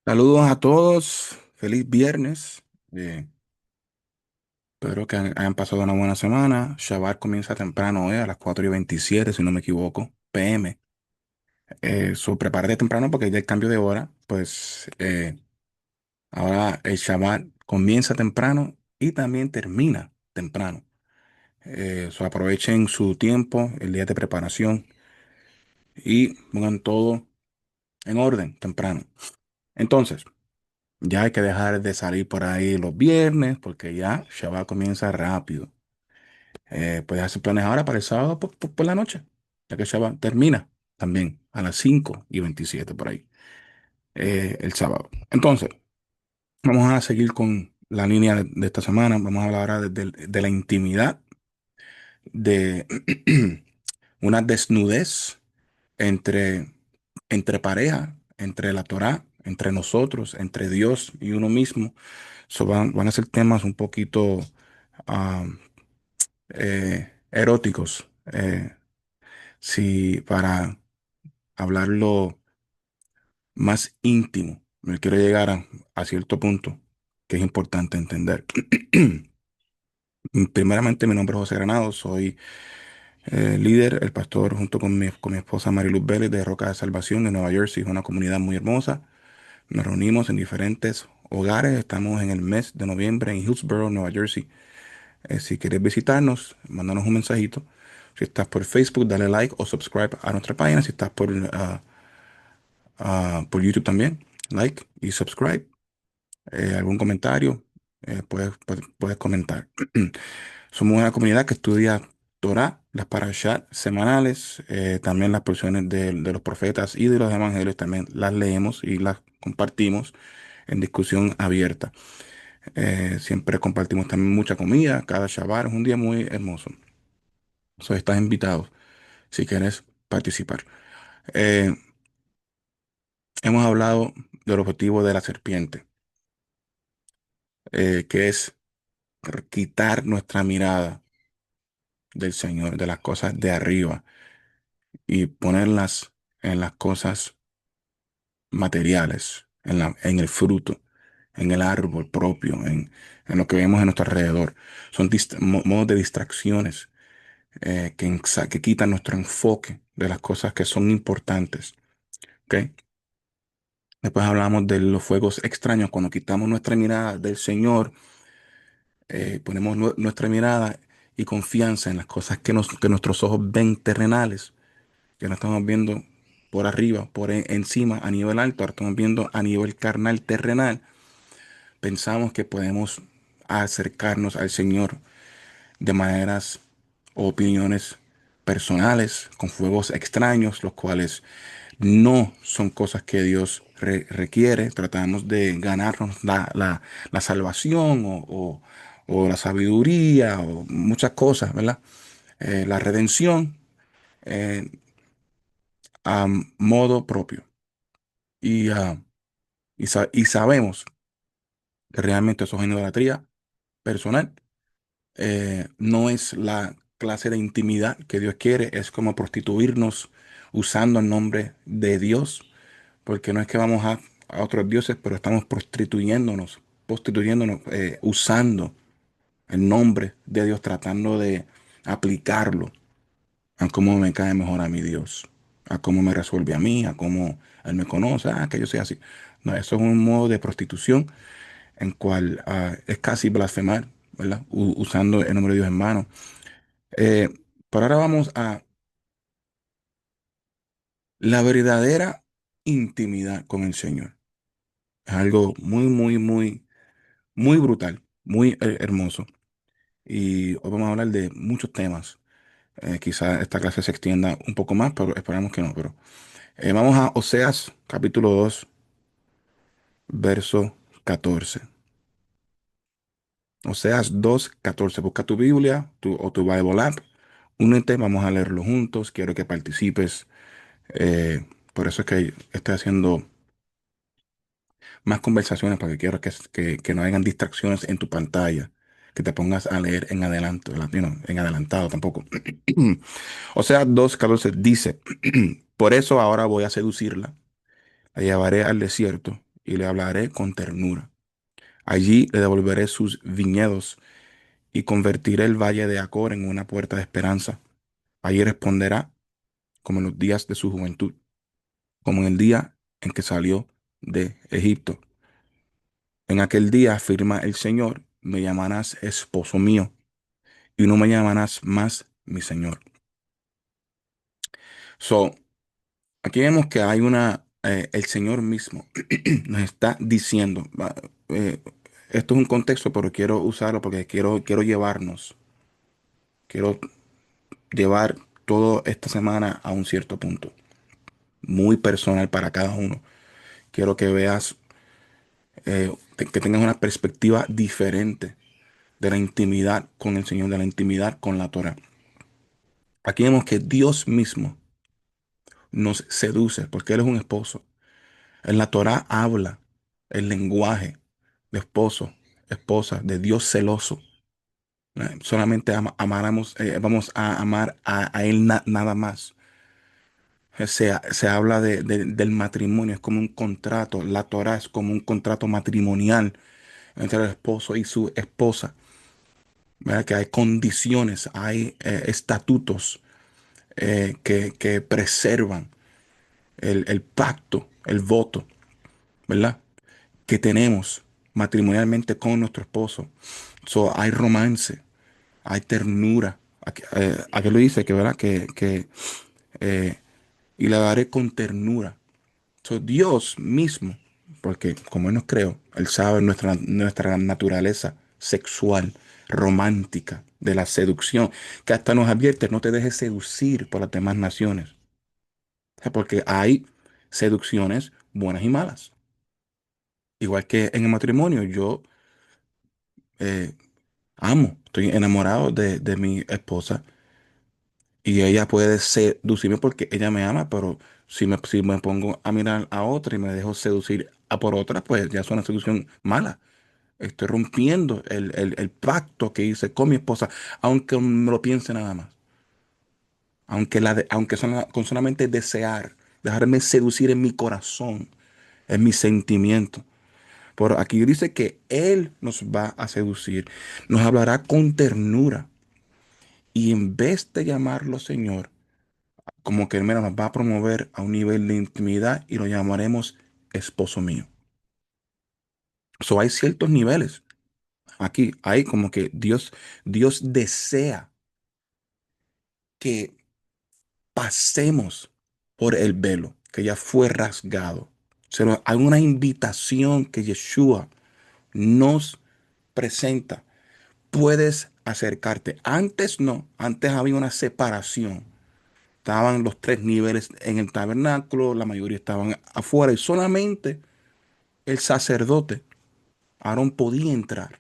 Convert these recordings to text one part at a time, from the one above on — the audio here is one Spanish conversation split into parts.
Saludos a todos, feliz viernes. Eh, Espero que hayan pasado una buena semana. Shabbat comienza temprano, a las 4:27, si no me equivoco, PM. Prepárate temprano porque ya el cambio de hora, pues ahora el Shabbat comienza temprano y también termina temprano. Aprovechen su tiempo, el día de preparación y pongan todo en orden temprano. Entonces, ya hay que dejar de salir por ahí los viernes porque ya Shabbat comienza rápido. Puedes hacer planes ahora para el sábado por la noche, ya que Shabbat termina también a las 5:27 por ahí, el sábado. Entonces, vamos a seguir con la línea de esta semana. Vamos a hablar ahora de la intimidad, de una desnudez entre, entre pareja, entre la Torá, entre nosotros, entre Dios y uno mismo. Van a ser temas un poquito ah, eróticos, si para hablarlo más íntimo, me quiero llegar a cierto punto que es importante entender. Primeramente, mi nombre es José Granado, soy líder, el pastor junto con mi esposa Mariluz Vélez de Roca de Salvación de Nueva Jersey. Es una comunidad muy hermosa. Nos reunimos en diferentes hogares. Estamos en el mes de noviembre en Hillsborough, Nueva Jersey. Si quieres visitarnos, mándanos un mensajito. Si estás por Facebook, dale like o subscribe a nuestra página. Si estás por YouTube también, like y subscribe. Algún comentario, puedes comentar. Somos una comunidad que estudia Torah, las parashat semanales, también las porciones de los profetas y de los evangelios, también las leemos y las compartimos en discusión abierta. Siempre compartimos también mucha comida, cada Shabbat es un día muy hermoso. Estás invitado si quieres participar. Eh, Hemos hablado del objetivo de la serpiente, que es quitar nuestra mirada del Señor, de las cosas de arriba y ponerlas en las cosas materiales, en el fruto, en el árbol propio, en lo que vemos a nuestro alrededor. Son modos de distracciones que quitan nuestro enfoque de las cosas que son importantes. ¿Ok? Después hablamos de los fuegos extraños, cuando quitamos nuestra mirada del Señor, ponemos nuestra mirada y confianza en las cosas que nuestros ojos ven terrenales, que no estamos viendo por arriba, encima, a nivel alto, ahora estamos viendo a nivel carnal, terrenal. Pensamos que podemos acercarnos al Señor de maneras o opiniones personales, con fuegos extraños, los cuales no son cosas que Dios requiere. Tratamos de ganarnos la salvación o la sabiduría o muchas cosas, ¿verdad? La redención eh, a modo propio. Y, ah, y sabemos que realmente eso es una idolatría personal. No es la clase de intimidad que Dios quiere, es como prostituirnos usando el nombre de Dios, porque no es que vamos a otros dioses, pero estamos prostituyéndonos, usando el nombre de Dios, tratando de aplicarlo a cómo me cae mejor a mi Dios, a cómo me resuelve a mí, a cómo Él me conoce, que yo sea así. No, eso es un modo de prostitución en cual es casi blasfemar, ¿verdad? Usando el nombre de Dios en vano. Eh, pero ahora vamos a la verdadera intimidad con el Señor. Es algo muy, muy, muy, muy brutal, muy hermoso. Y hoy vamos a hablar de muchos temas. Quizá esta clase se extienda un poco más, pero esperamos que no. Pero vamos a Oseas capítulo 2 verso 14. Oseas 2:14. Busca tu Biblia o tu Bible app. Únete, vamos a leerlo juntos. Quiero que participes. Por eso es que estoy haciendo más conversaciones, porque quiero que no hayan distracciones en tu pantalla. Que te pongas a leer en adelanto, en adelantado tampoco. Oseas 2:14 dice: Por eso ahora voy a seducirla, la llevaré al desierto y le hablaré con ternura. Allí le devolveré sus viñedos y convertiré el valle de Acor en una puerta de esperanza. Allí responderá como en los días de su juventud, como en el día en que salió de Egipto. En aquel día, afirma el Señor, me llamarás esposo mío y no me llamarás más mi Señor. So, aquí vemos que hay el Señor mismo nos está diciendo, eh, esto es un contexto, pero quiero usarlo porque quiero llevar toda esta semana a un cierto punto, muy personal para cada uno. Quiero que veas, que tengas una perspectiva diferente de la intimidad con el Señor, de la intimidad con la Torah. Aquí vemos que Dios mismo nos seduce porque Él es un esposo. En la Torah habla el lenguaje de esposo, esposa, de Dios celoso. Solamente vamos a amar a Él nada más. Se habla del matrimonio, es como un contrato. La Torah es como un contrato matrimonial entre el esposo y su esposa. ¿Verdad? Que hay condiciones, hay estatutos que preservan el pacto, el voto, ¿verdad? Que tenemos matrimonialmente con nuestro esposo. So, hay romance, hay ternura. Aquí lo dice que, ¿verdad? Eh, y la daré con ternura. So, Dios mismo, porque como Él nos creó, Él sabe nuestra naturaleza sexual, romántica, de la seducción, que hasta nos advierte, no te dejes seducir por las demás naciones. O sea, porque hay seducciones buenas y malas. Igual que en el matrimonio, yo eh, estoy enamorado de mi esposa y ella puede seducirme porque ella me ama, pero si me pongo a mirar a otra y me dejo seducir a por otra, pues ya es una seducción mala. Estoy rompiendo el pacto que hice con mi esposa, aunque me lo piense nada más. Con solamente desear, dejarme seducir en mi corazón, en mi sentimiento. Por aquí dice que Él nos va a seducir, nos hablará con ternura y en vez de llamarlo Señor, como que mira, nos va a promover a un nivel de intimidad y lo llamaremos esposo mío. So, hay ciertos niveles. Aquí hay como que Dios desea que pasemos por el velo que ya fue rasgado. Hay una invitación que Yeshua nos presenta. Puedes acercarte. Antes no, antes había una separación. Estaban los tres niveles en el tabernáculo, la mayoría estaban afuera y solamente el sacerdote, Aarón, podía entrar.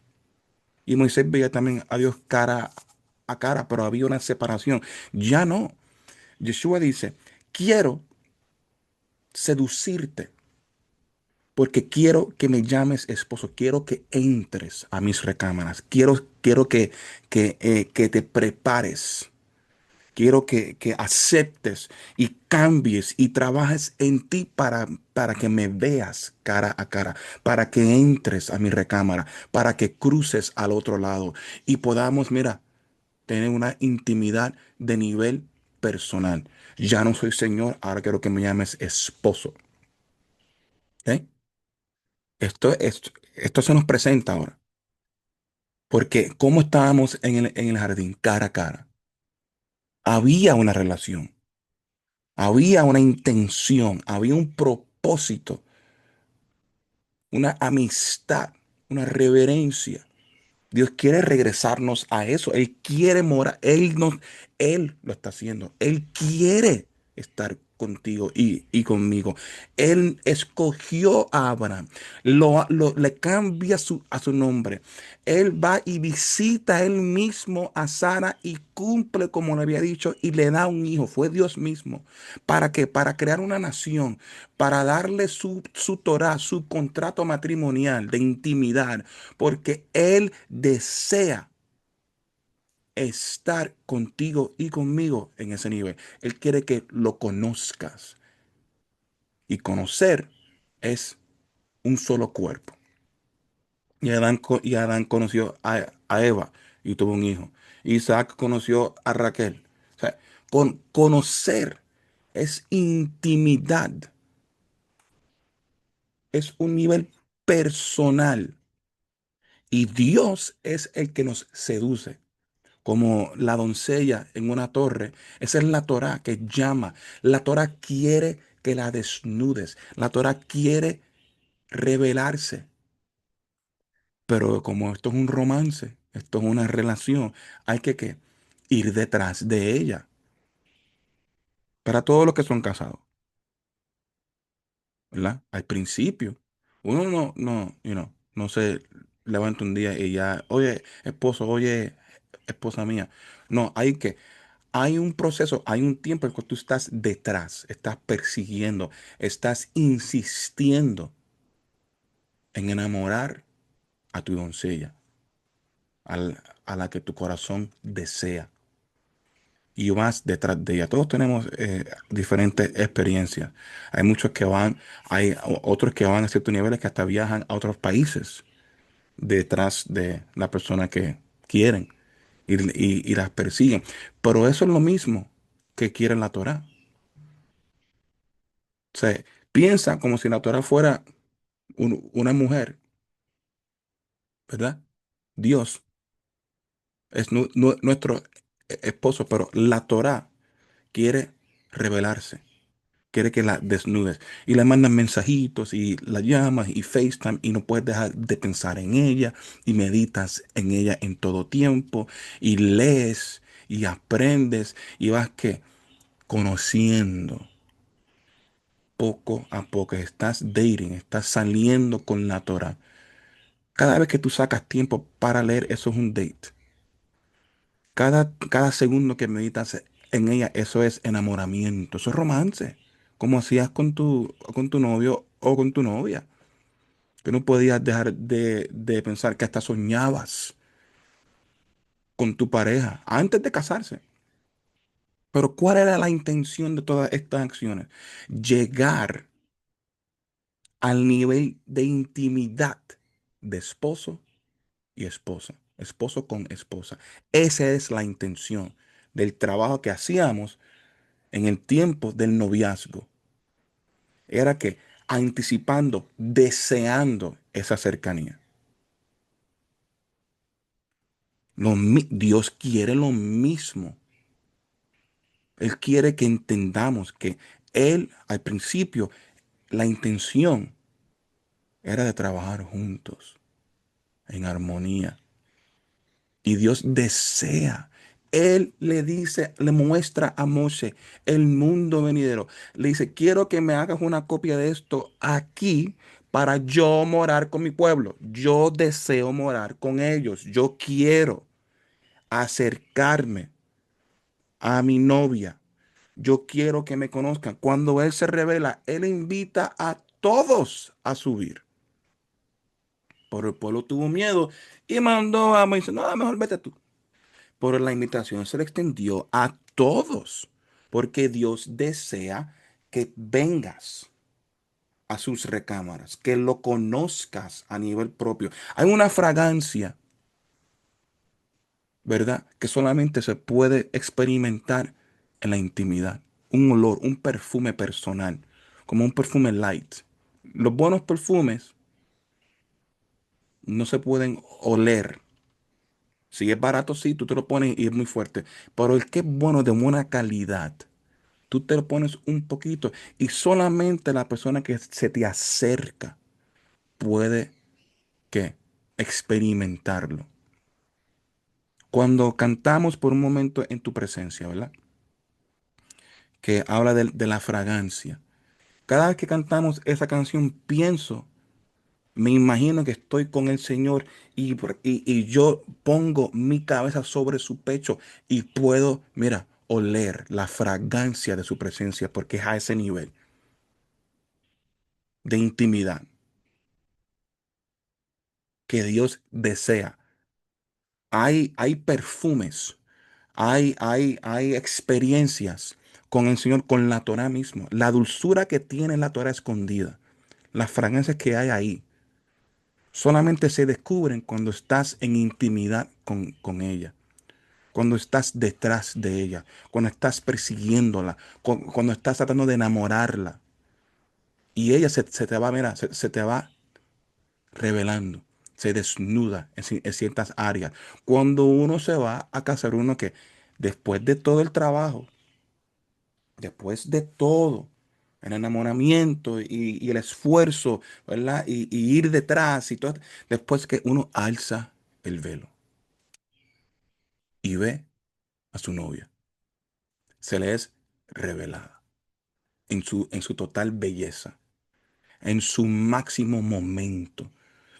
Y Moisés veía también a Dios cara a cara, pero había una separación. Ya no. Yeshua dice, quiero seducirte porque quiero que me llames esposo, quiero que entres a mis recámaras, quiero que te prepares. Quiero que aceptes y cambies y trabajes en ti para que me veas cara a cara, para que entres a mi recámara, para que cruces al otro lado y podamos, mira, tener una intimidad de nivel personal. Ya no soy Señor, ahora quiero que me llames esposo. ¿Ok? Esto se nos presenta ahora. Porque como estábamos en el jardín cara a cara, había una relación. Había una intención, había un propósito, una amistad, una reverencia. Dios quiere regresarnos a eso. Él quiere morar. Él lo está haciendo. Él quiere estar contigo y conmigo. Él escogió a Abraham. Le cambia a su nombre. Él va y visita él mismo a Sara y cumple como le había dicho y le da un hijo. Fue Dios mismo. ¿Para qué? Para crear una nación, para darle su Torah, su contrato matrimonial de intimidad, porque Él desea estar contigo y conmigo en ese nivel. Él quiere que lo conozcas. Y conocer es un solo cuerpo. Y Adán conoció a Eva y tuvo un hijo. Isaac conoció a Raquel. O sea, conocer es intimidad, es un nivel personal. Y Dios es el que nos seduce. Como la doncella en una torre. Esa es la Torá que llama. La Torá quiere que la desnudes. La Torá quiere revelarse. Pero como esto es un romance, esto es una relación, hay que ¿qué? Ir detrás de ella. Para todos los que son casados, ¿verdad? Al principio, uno no se levanta un día y ya, oye, esposo, oye, esposa mía. No, hay un proceso, hay un tiempo en que tú estás detrás, estás persiguiendo, estás insistiendo en enamorar a tu doncella, a la que tu corazón desea. Y vas detrás de ella. Todos tenemos diferentes experiencias. Hay muchos que van, otros que van a ciertos niveles que hasta viajan a otros países detrás de la persona que quieren y las persiguen. Pero eso es lo mismo que quiere la Torá. O sea, piensa como si la Torá fuera una mujer, ¿verdad? Dios es nuestro esposo, pero la Torá quiere revelarse, quiere que la desnudes. Y le mandan mensajitos y la llamas y FaceTime y no puedes dejar de pensar en ella y meditas en ella en todo tiempo y lees y aprendes y vas que conociendo poco a poco, estás dating, estás saliendo con la Torah. Cada vez que tú sacas tiempo para leer, eso es un date. Cada segundo que meditas en ella, eso es enamoramiento, eso es romance. Como hacías con tu novio o con tu novia. Que no podías dejar de pensar que hasta soñabas con tu pareja antes de casarse. Pero ¿cuál era la intención de todas estas acciones? Llegar al nivel de intimidad de esposo y esposa, esposo con esposa. Esa es la intención del trabajo que hacíamos en el tiempo del noviazgo. Era que anticipando, deseando esa cercanía. Dios quiere lo mismo. Él quiere que entendamos que Él, al principio, la intención era de trabajar juntos, en armonía. Y Dios desea. Él le dice, le muestra a Moshe el mundo venidero. Le dice, quiero que me hagas una copia de esto aquí para yo morar con mi pueblo. Yo deseo morar con ellos. Yo quiero acercarme a mi novia. Yo quiero que me conozcan. Cuando Él se revela, Él invita a todos a subir. Pero el pueblo tuvo miedo y mandó a Moisés, no, mejor vete tú. Pero la invitación se le extendió a todos, porque Dios desea que vengas a sus recámaras, que lo conozcas a nivel propio. Hay una fragancia, ¿verdad? Que solamente se puede experimentar en la intimidad. Un olor, un perfume personal, como un perfume light. Los buenos perfumes no se pueden oler. Si es barato, sí, tú te lo pones y es muy fuerte. Pero el que es bueno de buena calidad, tú te lo pones un poquito y solamente la persona que se te acerca puede ¿qué? Experimentarlo. Cuando cantamos por un momento en tu presencia, ¿verdad? Que habla de la fragancia. Cada vez que cantamos esa canción, pienso, me imagino que estoy con el Señor y yo pongo mi cabeza sobre su pecho y puedo, mira, oler la fragancia de su presencia porque es a ese nivel de intimidad que Dios desea. Hay perfumes, hay experiencias con el Señor, con la Torah mismo. La dulzura que tiene la Torah escondida. las fragancias que hay ahí, solamente se descubren cuando estás en intimidad con ella, cuando estás detrás de ella, cuando estás persiguiéndola, cuando estás tratando de enamorarla. Y ella se te va, mira, se te va revelando, se desnuda en ciertas áreas. Cuando uno se va a casar, uno que después de todo el trabajo, después de todo, el enamoramiento y el esfuerzo, ¿verdad? Y ir detrás y todo, después que uno alza el velo y ve a su novia, se le es revelada en su total belleza, en su máximo momento.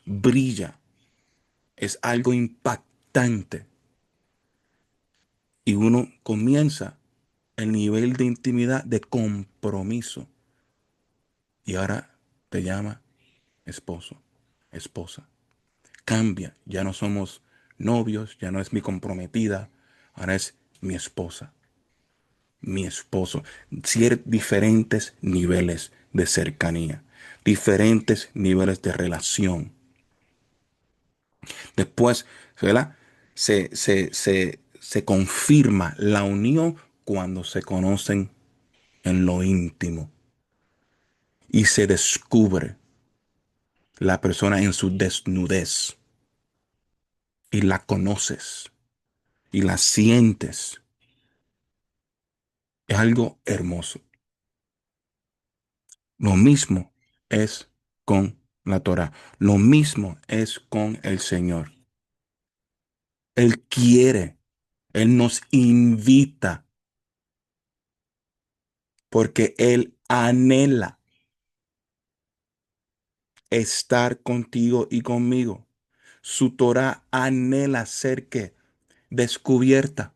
Brilla, es algo impactante y uno comienza el nivel de intimidad, de compromiso. Y ahora te llama esposo, esposa. Cambia, ya no somos novios, ya no es mi comprometida, ahora es mi esposa, mi esposo. Diferentes niveles de cercanía, diferentes niveles de relación. Después, ¿verdad? Se confirma la unión cuando se conocen en lo íntimo y se descubre la persona en su desnudez y la conoces y la sientes. Es algo hermoso. Lo mismo es con la Torah. Lo mismo es con el Señor. Él quiere, Él nos invita porque Él anhela estar contigo y conmigo. Su Torah anhela ser que descubierta,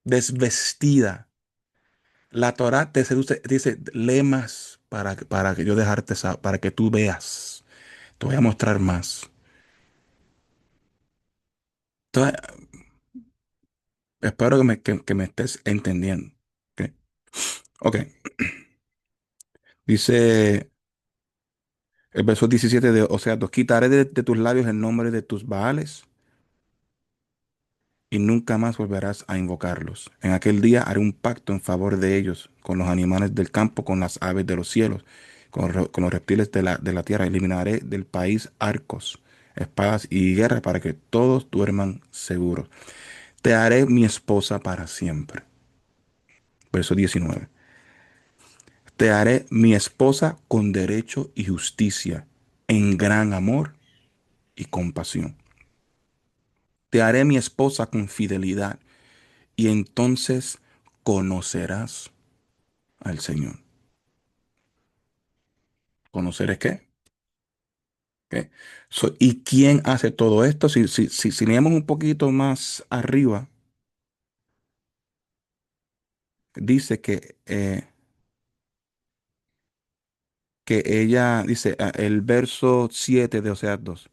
desvestida. La Torah te seduce, dice, lee más para que yo dejarte, para que tú veas. Te voy a mostrar más. Entonces, espero que me estés entendiendo. Ok. Ok. Dice el verso 17 de Oseas 2, quitaré de tus labios el nombre de tus Baales y nunca más volverás a invocarlos. En aquel día haré un pacto en favor de ellos, con los animales del campo, con las aves de los cielos, con los reptiles de la tierra. Eliminaré del país arcos, espadas y guerra para que todos duerman seguros. Te haré mi esposa para siempre. Verso 19. Te haré mi esposa con derecho y justicia, en gran amor y compasión. Te haré mi esposa con fidelidad, y entonces conocerás al Señor. ¿Conocer qué? ¿Qué? ¿Y quién hace todo esto? Si leemos un poquito más arriba, dice que ella, dice el verso 7 de Oseas 2.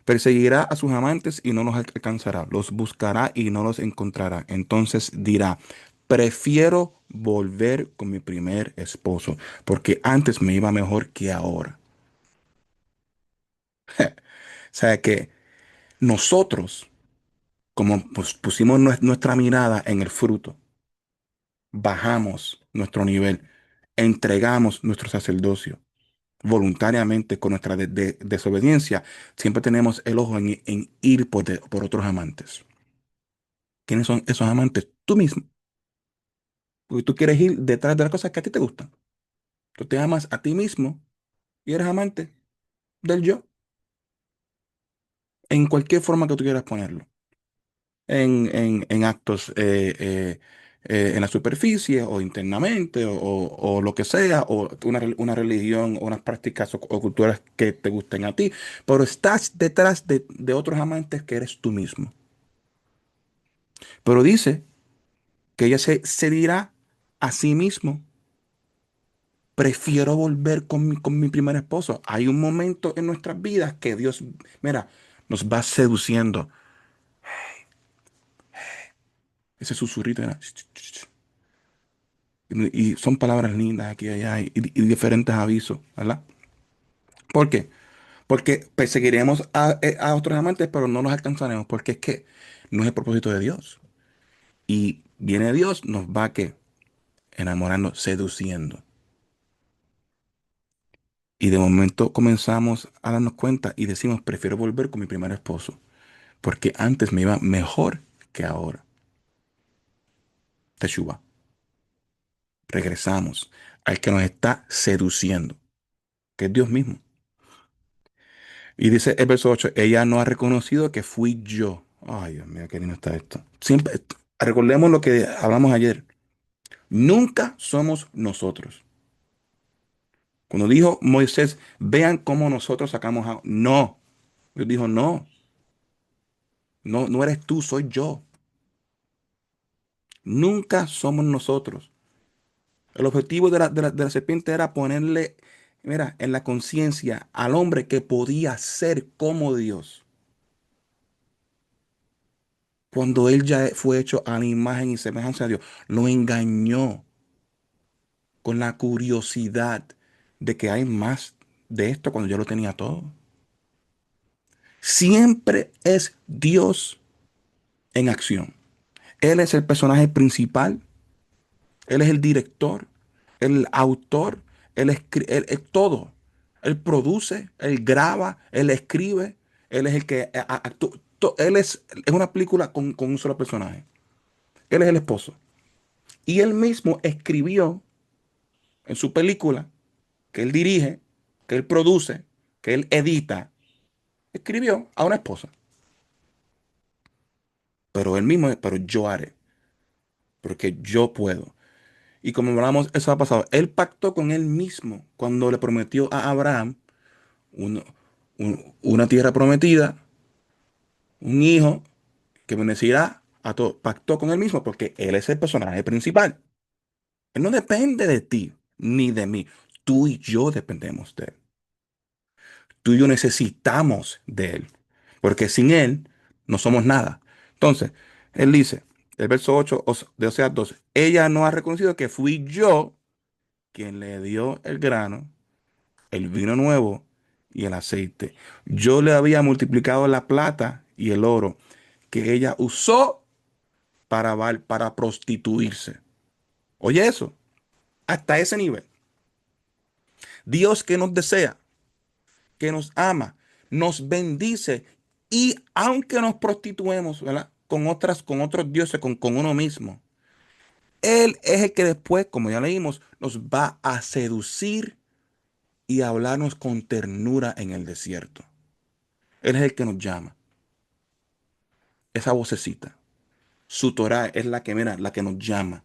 Perseguirá a sus amantes y no los alcanzará. Los buscará y no los encontrará. Entonces dirá, prefiero volver con mi primer esposo, porque antes me iba mejor que ahora. O sea que nosotros, como pues, pusimos nuestra mirada en el fruto, bajamos nuestro nivel, entregamos nuestro sacerdocio voluntariamente con nuestra desobediencia, siempre tenemos el ojo en ir por otros amantes. ¿Quiénes son esos amantes? Tú mismo. Porque tú quieres ir detrás de las cosas que a ti te gustan. Tú te amas a ti mismo y eres amante del yo en cualquier forma que tú quieras ponerlo. En actos en la superficie o internamente o lo que sea, o una religión o unas prácticas o culturas que te gusten a ti, pero estás detrás de otros amantes que eres tú mismo. Pero dice que ella se dirá a sí mismo, prefiero volver con mi primer esposo. Hay un momento en nuestras vidas que Dios, mira, nos va seduciendo. Ese susurrito, mira, Y son palabras lindas aquí y allá y diferentes avisos, ¿verdad? ¿Por qué? Porque perseguiremos a otros amantes, pero no los alcanzaremos, porque es que no es el propósito de Dios. Y viene Dios, nos va a que enamorando, seduciendo. Y de momento comenzamos a darnos cuenta y decimos, prefiero volver con mi primer esposo, porque antes me iba mejor que ahora. Teshuvah. Regresamos al que nos está seduciendo, que es Dios mismo. Y dice el verso 8, ella no ha reconocido que fui yo. Ay, Dios mío, qué lindo está esto. Siempre, recordemos lo que hablamos ayer. Nunca somos nosotros. Cuando dijo Moisés, vean cómo nosotros sacamos a... No. Dios dijo, no, no, no eres tú, soy yo. Nunca somos nosotros. El objetivo de la serpiente era ponerle, mira, en la conciencia al hombre que podía ser como Dios. Cuando él ya fue hecho a la imagen y semejanza de Dios, lo engañó con la curiosidad de que hay más de esto cuando yo lo tenía todo. Siempre es Dios en acción. Él es el personaje principal, Él es el director, el autor, él todo. Él produce, Él graba, Él escribe, Él es el que actúa. Él es una película con un solo personaje. Él es el esposo. Y él mismo escribió en su película, que él dirige, que él produce, que él edita, escribió a una esposa. Pero él mismo, pero yo haré, porque yo puedo. Y como hablamos, eso ha pasado. Él pactó con él mismo cuando le prometió a Abraham una tierra prometida, un hijo que bendecirá a todos. Pactó con él mismo porque él es el personaje principal. Él no depende de ti ni de mí. Tú y yo dependemos de él. Tú y yo necesitamos de él. Porque sin él no somos nada. Entonces, él dice, el verso 8 de Oseas 2, ella no ha reconocido que fui yo quien le dio el grano, el vino nuevo y el aceite. Yo le había multiplicado la plata y el oro que ella usó para prostituirse. Oye eso, hasta ese nivel. Dios que nos desea, que nos ama, nos bendice y aunque nos prostituemos, ¿verdad? Con otros dioses, con uno mismo, Él es el que después, como ya leímos, nos va a seducir y a hablarnos con ternura en el desierto. Él es el que nos llama, esa vocecita. Su Torah es la que, mira, la que nos llama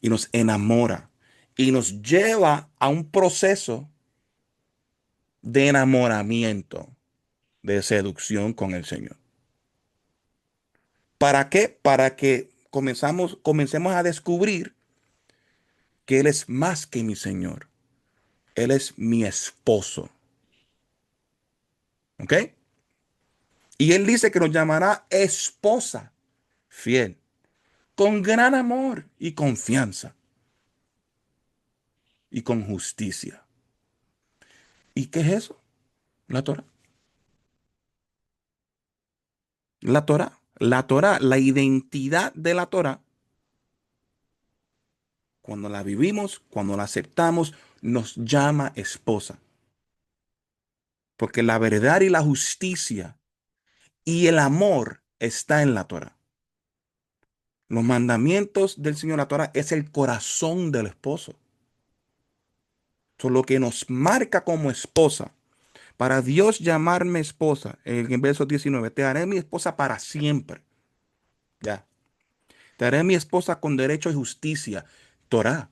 y nos enamora y nos lleva a un proceso de enamoramiento, de seducción con el Señor. ¿Para qué? Para que comencemos a descubrir que Él es más que mi Señor. Él es mi esposo. ¿Ok? Y Él dice que nos llamará esposa fiel, con gran amor y confianza y con justicia. ¿Y qué es eso? La Torah. La Torah. La Torah, la identidad de la Torah, cuando la vivimos, cuando la aceptamos, nos llama esposa. Porque la verdad y la justicia y el amor está en la Torah. Los mandamientos del Señor, la Torah, es el corazón del esposo. Eso es lo que nos marca como esposa. Para Dios llamarme esposa, en el verso 19, te haré mi esposa para siempre. Ya. Te haré mi esposa con derecho y justicia. Torah.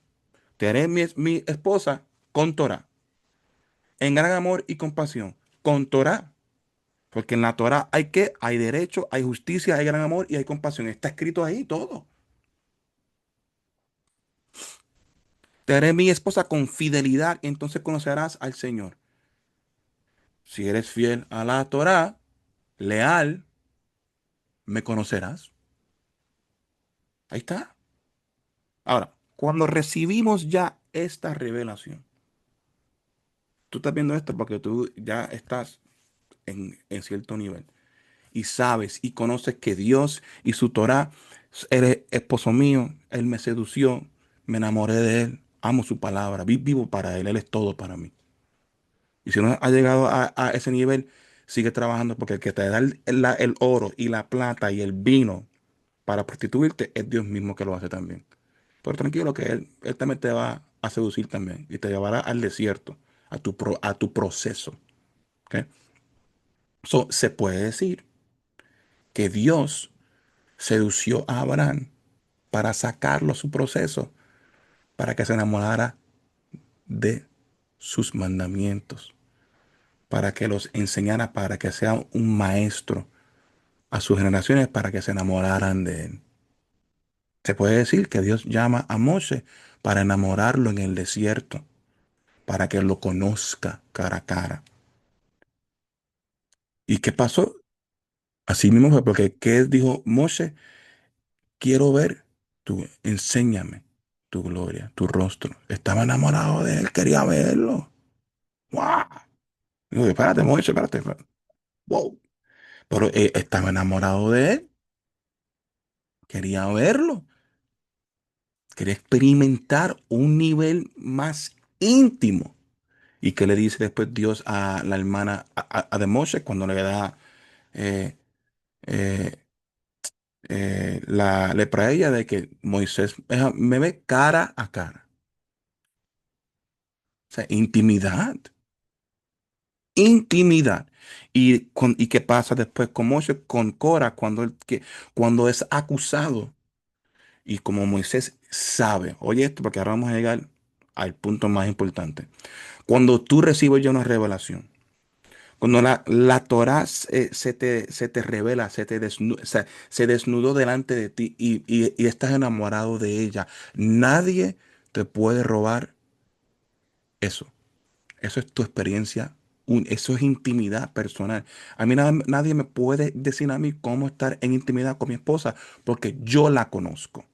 Te haré mi esposa con Torah. En gran amor y compasión. Con Torah. Porque en la Torah hay derecho, hay justicia, hay gran amor y hay compasión. Está escrito ahí todo. Te haré mi esposa con fidelidad, entonces conocerás al Señor. Si eres fiel a la Torah, leal, me conocerás. Ahí está. Ahora, Cuando recibimos ya esta revelación, tú estás viendo esto porque tú ya estás en cierto nivel y sabes y conoces que Dios y su Torah, Él es esposo mío, Él me sedució, me enamoré de Él, amo su palabra, vivo para Él, Él es todo para mí. Y si no has llegado a ese nivel, sigue trabajando porque el que te da el oro y la plata y el vino para prostituirte es Dios mismo que lo hace también. Pero tranquilo que Él también te va a seducir también y te llevará al desierto, a tu proceso. ¿Ok? So, se puede decir que Dios sedució a Abraham para sacarlo a su proceso, para que se enamorara de sus mandamientos, para que los enseñara, para que sea un maestro a sus generaciones, para que se enamoraran de él. Se puede decir que Dios llama a Moshe para enamorarlo en el desierto, para que lo conozca cara a cara. ¿Y qué pasó? Así mismo fue, porque ¿qué dijo Moshe? Quiero ver enséñame tu gloria, tu rostro. Estaba enamorado de él, quería verlo. ¡Wow! Digo, espérate, Moisés, espérate. Wow. Pero estaba enamorado de él, quería verlo, quería experimentar un nivel más íntimo. ¿Y qué le dice después Dios a la hermana a de Moshe cuando le da eh, eh, la lepra a ella de que Moisés me ve cara a cara? O sea, intimidad. Intimidad. ¿Y qué pasa después con Moisés, con Cora, cuando es acusado? Y como Moisés sabe, oye esto, porque ahora vamos a llegar al punto más importante. Cuando tú recibes ya una revelación, cuando la Torá se te revela, se desnudó delante de ti y estás enamorado de ella, nadie te puede robar eso. Eso es tu experiencia, eso es intimidad personal. A mí nadie me puede decir a mí cómo estar en intimidad con mi esposa porque yo la conozco.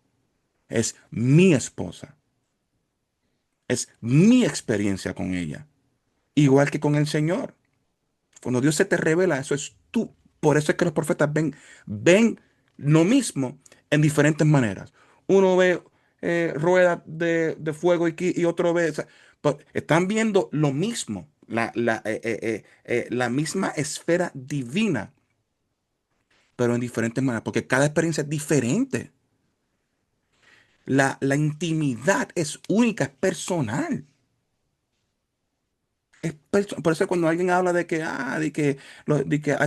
Es mi esposa. Es mi experiencia con ella. Igual que con el Señor. Cuando Dios se te revela, eso es tú. Por eso es que los profetas ven lo mismo en diferentes maneras. Uno ve ruedas de fuego y otro ve, o sea, están viendo lo mismo, la misma esfera divina, pero en diferentes maneras, porque cada experiencia es diferente. La intimidad es única, es personal. Por eso cuando alguien habla de que hay que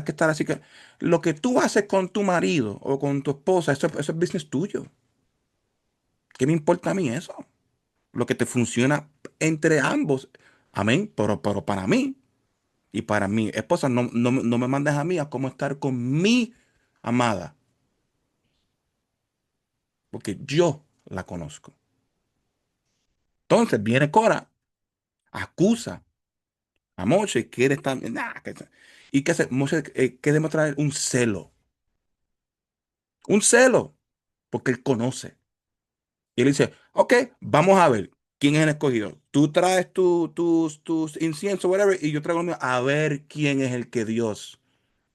estar así, que lo que tú haces con tu marido o con tu esposa, eso es business tuyo. ¿Qué me importa a mí eso? Lo que te funciona entre ambos. Amén. Pero para mí y para mi esposa, no me mandes a mí a cómo estar con mi amada, porque yo la conozco. Entonces viene Cora, acusa a Moshe, quiere estar. ¿Y qué hace? Moshe quiere demostrar un celo. Un celo. Porque él conoce. Y él dice, ok, vamos a ver quién es el escogido. Tú traes tus inciensos, whatever, y yo traigo el mío, a ver quién es el que Dios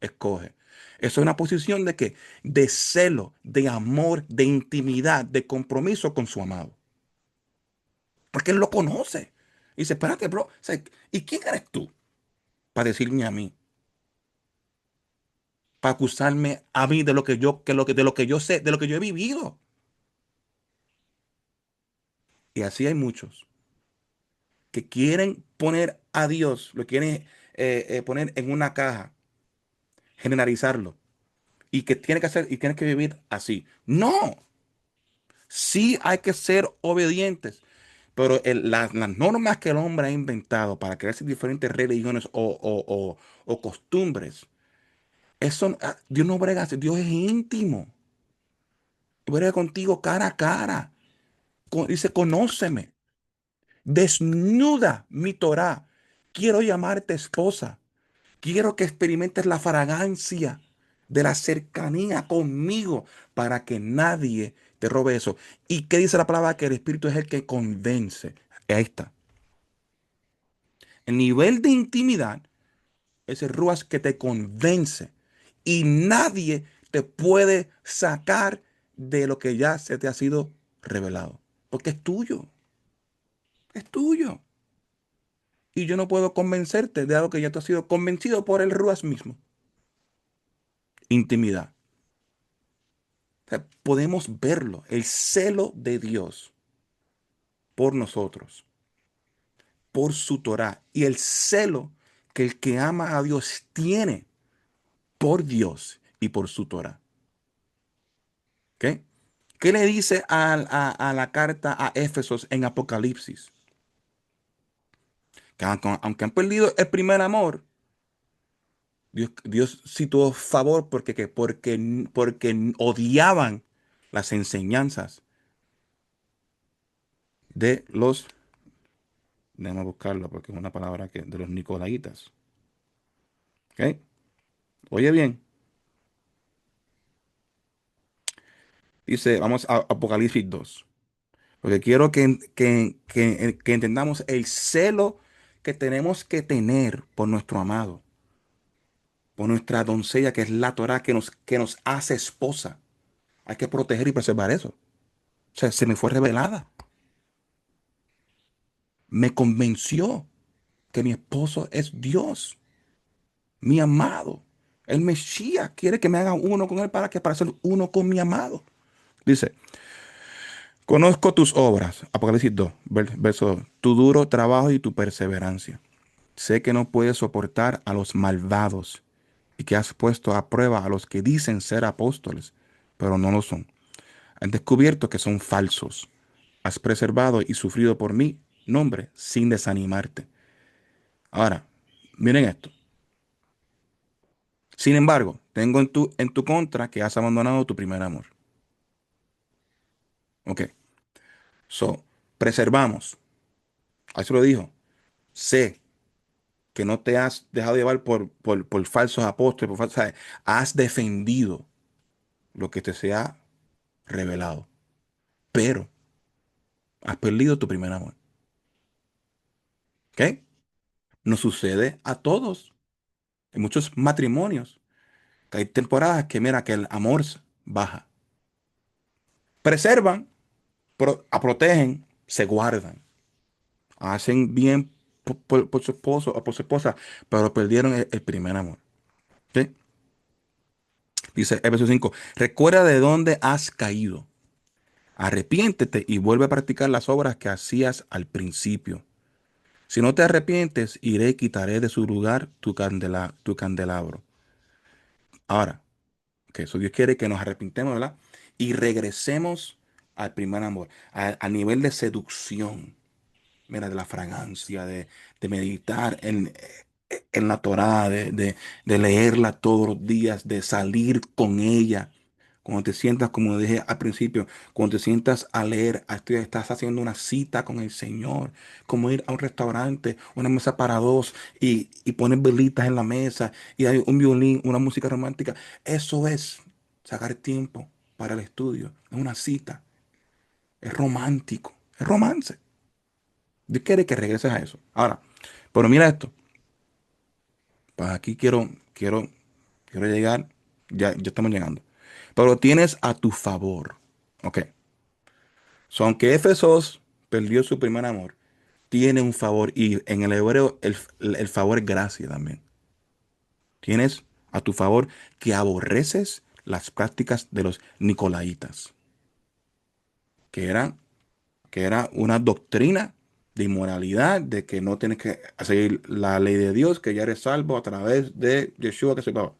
escoge. Eso es una posición de que, de celo, de amor, de intimidad, de compromiso con su amado. Porque él lo conoce. Y dice, espérate, bro, o sea, ¿y quién eres tú para decirme a mí? Para acusarme a mí de lo que yo, de lo que yo sé, de lo que yo he vivido. Y así hay muchos que quieren poner a Dios, lo quieren poner en una caja, generalizarlo, y que tiene que hacer y tiene que vivir así. No, sí hay que ser obedientes, pero las normas que el hombre ha inventado para crearse diferentes religiones o costumbres, eso, Dios no brega así, Dios es íntimo, brega contigo cara a cara. Dice, conóceme, desnuda mi Torah, quiero llamarte esposa. Quiero que experimentes la fragancia de la cercanía conmigo para que nadie te robe eso. ¿Y qué dice la palabra? Que el Espíritu es el que convence. Ahí está. El nivel de intimidad es el ruas que te convence. Y nadie te puede sacar de lo que ya se te ha sido revelado. Porque es tuyo. Es tuyo. Y yo no puedo convencerte de algo que ya te ha sido convencido por el ruas mismo. Intimidad. O sea, podemos verlo. El celo de Dios por nosotros, por su Torah. Y el celo que el que ama a Dios tiene por Dios y por su Torah. ¿Ok? ¿Qué le dice a la carta a Éfesos en Apocalipsis? Que aunque han perdido el primer amor, Dios sí tuvo favor porque odiaban las enseñanzas de los, déjame buscarlo porque es una palabra que, de los nicolaitas. ¿Ok? Oye bien, dice, vamos a Apocalipsis 2. Porque quiero que entendamos el celo que tenemos que tener por nuestro amado, por nuestra doncella, que es la Torah que nos hace esposa. Hay que proteger y preservar eso. O sea, se me fue revelada. Me convenció que mi esposo es Dios, mi amado. El Mesías quiere que me haga uno con él para ser uno con mi amado. Dice, conozco tus obras, Apocalipsis 2, verso 2, tu duro trabajo y tu perseverancia. Sé que no puedes soportar a los malvados y que has puesto a prueba a los que dicen ser apóstoles, pero no lo son. Has descubierto que son falsos. Has preservado y sufrido por mi nombre sin desanimarte. Ahora, miren esto. Sin embargo, tengo en tu contra que has abandonado tu primer amor. Ok. So, preservamos. Eso lo dijo. Sé que no te has dejado llevar por falsos apóstoles, ¿sabes? Has defendido lo que te sea revelado. Pero has perdido tu primer amor. ¿Ok? Nos sucede a todos. En muchos matrimonios. Que hay temporadas que mira que el amor baja. Preservan, protegen, se guardan. Hacen bien por su esposo o por su esposa, pero perdieron el primer amor. ¿Sí? Dice Efesios 5, recuerda de dónde has caído. Arrepiéntete y vuelve a practicar las obras que hacías al principio. Si no te arrepientes, iré y quitaré de su lugar tu candelabro. Ahora, que eso Dios quiere que nos arrepintemos, ¿verdad? Y regresemos al primer amor, al nivel de seducción, mira, de la fragancia, de meditar en la Torá, de leerla todos los días, de salir con ella. Cuando te sientas, como dije al principio, cuando te sientas a leer, estás haciendo una cita con el Señor, como ir a un restaurante, una mesa para dos y poner velitas en la mesa y hay un violín, una música romántica. Eso es sacar tiempo para el estudio. Es una cita. Es romántico. Es romance. Dios quiere que regreses a eso. Ahora, pero mira esto. Pues aquí quiero llegar. Ya estamos llegando. Pero tienes a tu favor. Ok. So, aunque Éfesos perdió su primer amor, tiene un favor. Y en el hebreo el favor es gracia también. Tienes a tu favor que aborreces las prácticas de los nicolaitas, que eran que era una doctrina de inmoralidad, de que no tienes que seguir la ley de Dios, que ya eres salvo a través de Yeshua que se pagó.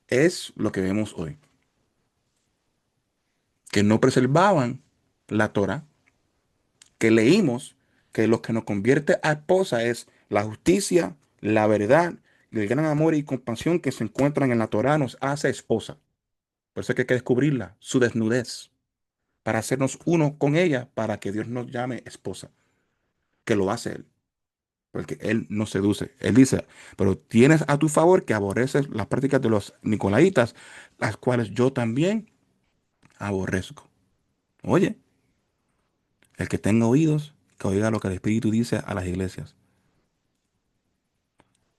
Es lo que vemos hoy, que no preservaban la Torah, que leímos que lo que nos convierte a esposa es la justicia, la verdad, el gran amor y compasión que se encuentran en la Torah nos hace esposa. Por eso es que hay que descubrirla, su desnudez, para hacernos uno con ella, para que Dios nos llame esposa, que lo hace Él. Porque él no seduce. Él dice, pero tienes a tu favor que aborreces las prácticas de los nicolaitas, las cuales yo también aborrezco. Oye, el que tenga oídos, que oiga lo que el Espíritu dice a las iglesias.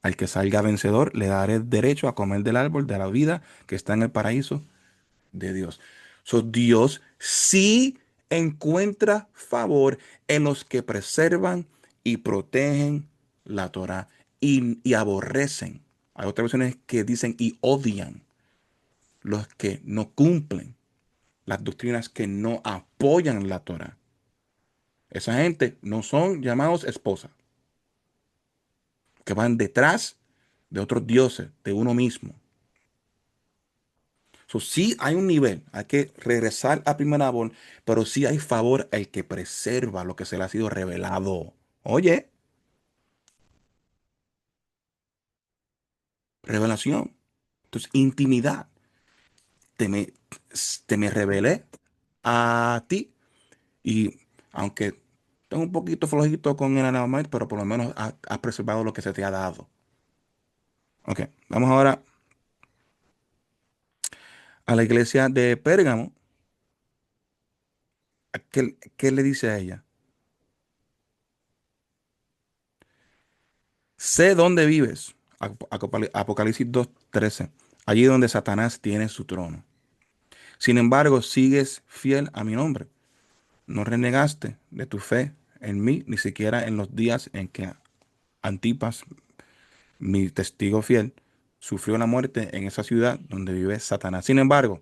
Al que salga vencedor, le daré derecho a comer del árbol de la vida que está en el paraíso de Dios. Dios sí encuentra favor en los que preservan y protegen la Torá y aborrecen. Hay otras versiones que dicen y odian los que no cumplen las doctrinas que no apoyan la Torá. Esa gente no son llamados esposas, que van detrás de otros dioses, de uno mismo. Sí hay un nivel, hay que regresar a primer amor, pero sí hay favor el que preserva lo que se le ha sido revelado. Oye, revelación. Entonces, intimidad. Te me, te me revelé a ti y aunque tengo un poquito flojito con el Anamite, pero por lo menos has preservado lo que se te ha dado. Ok, vamos ahora a la iglesia de Pérgamo. ¿Qué le dice a ella? Sé dónde vives. Apocalipsis 2:13. Allí donde Satanás tiene su trono. Sin embargo, sigues fiel a mi nombre. No renegaste de tu fe en mí, ni siquiera en los días en que Antipas, mi testigo fiel, sufrió la muerte en esa ciudad donde vive Satanás. Sin embargo,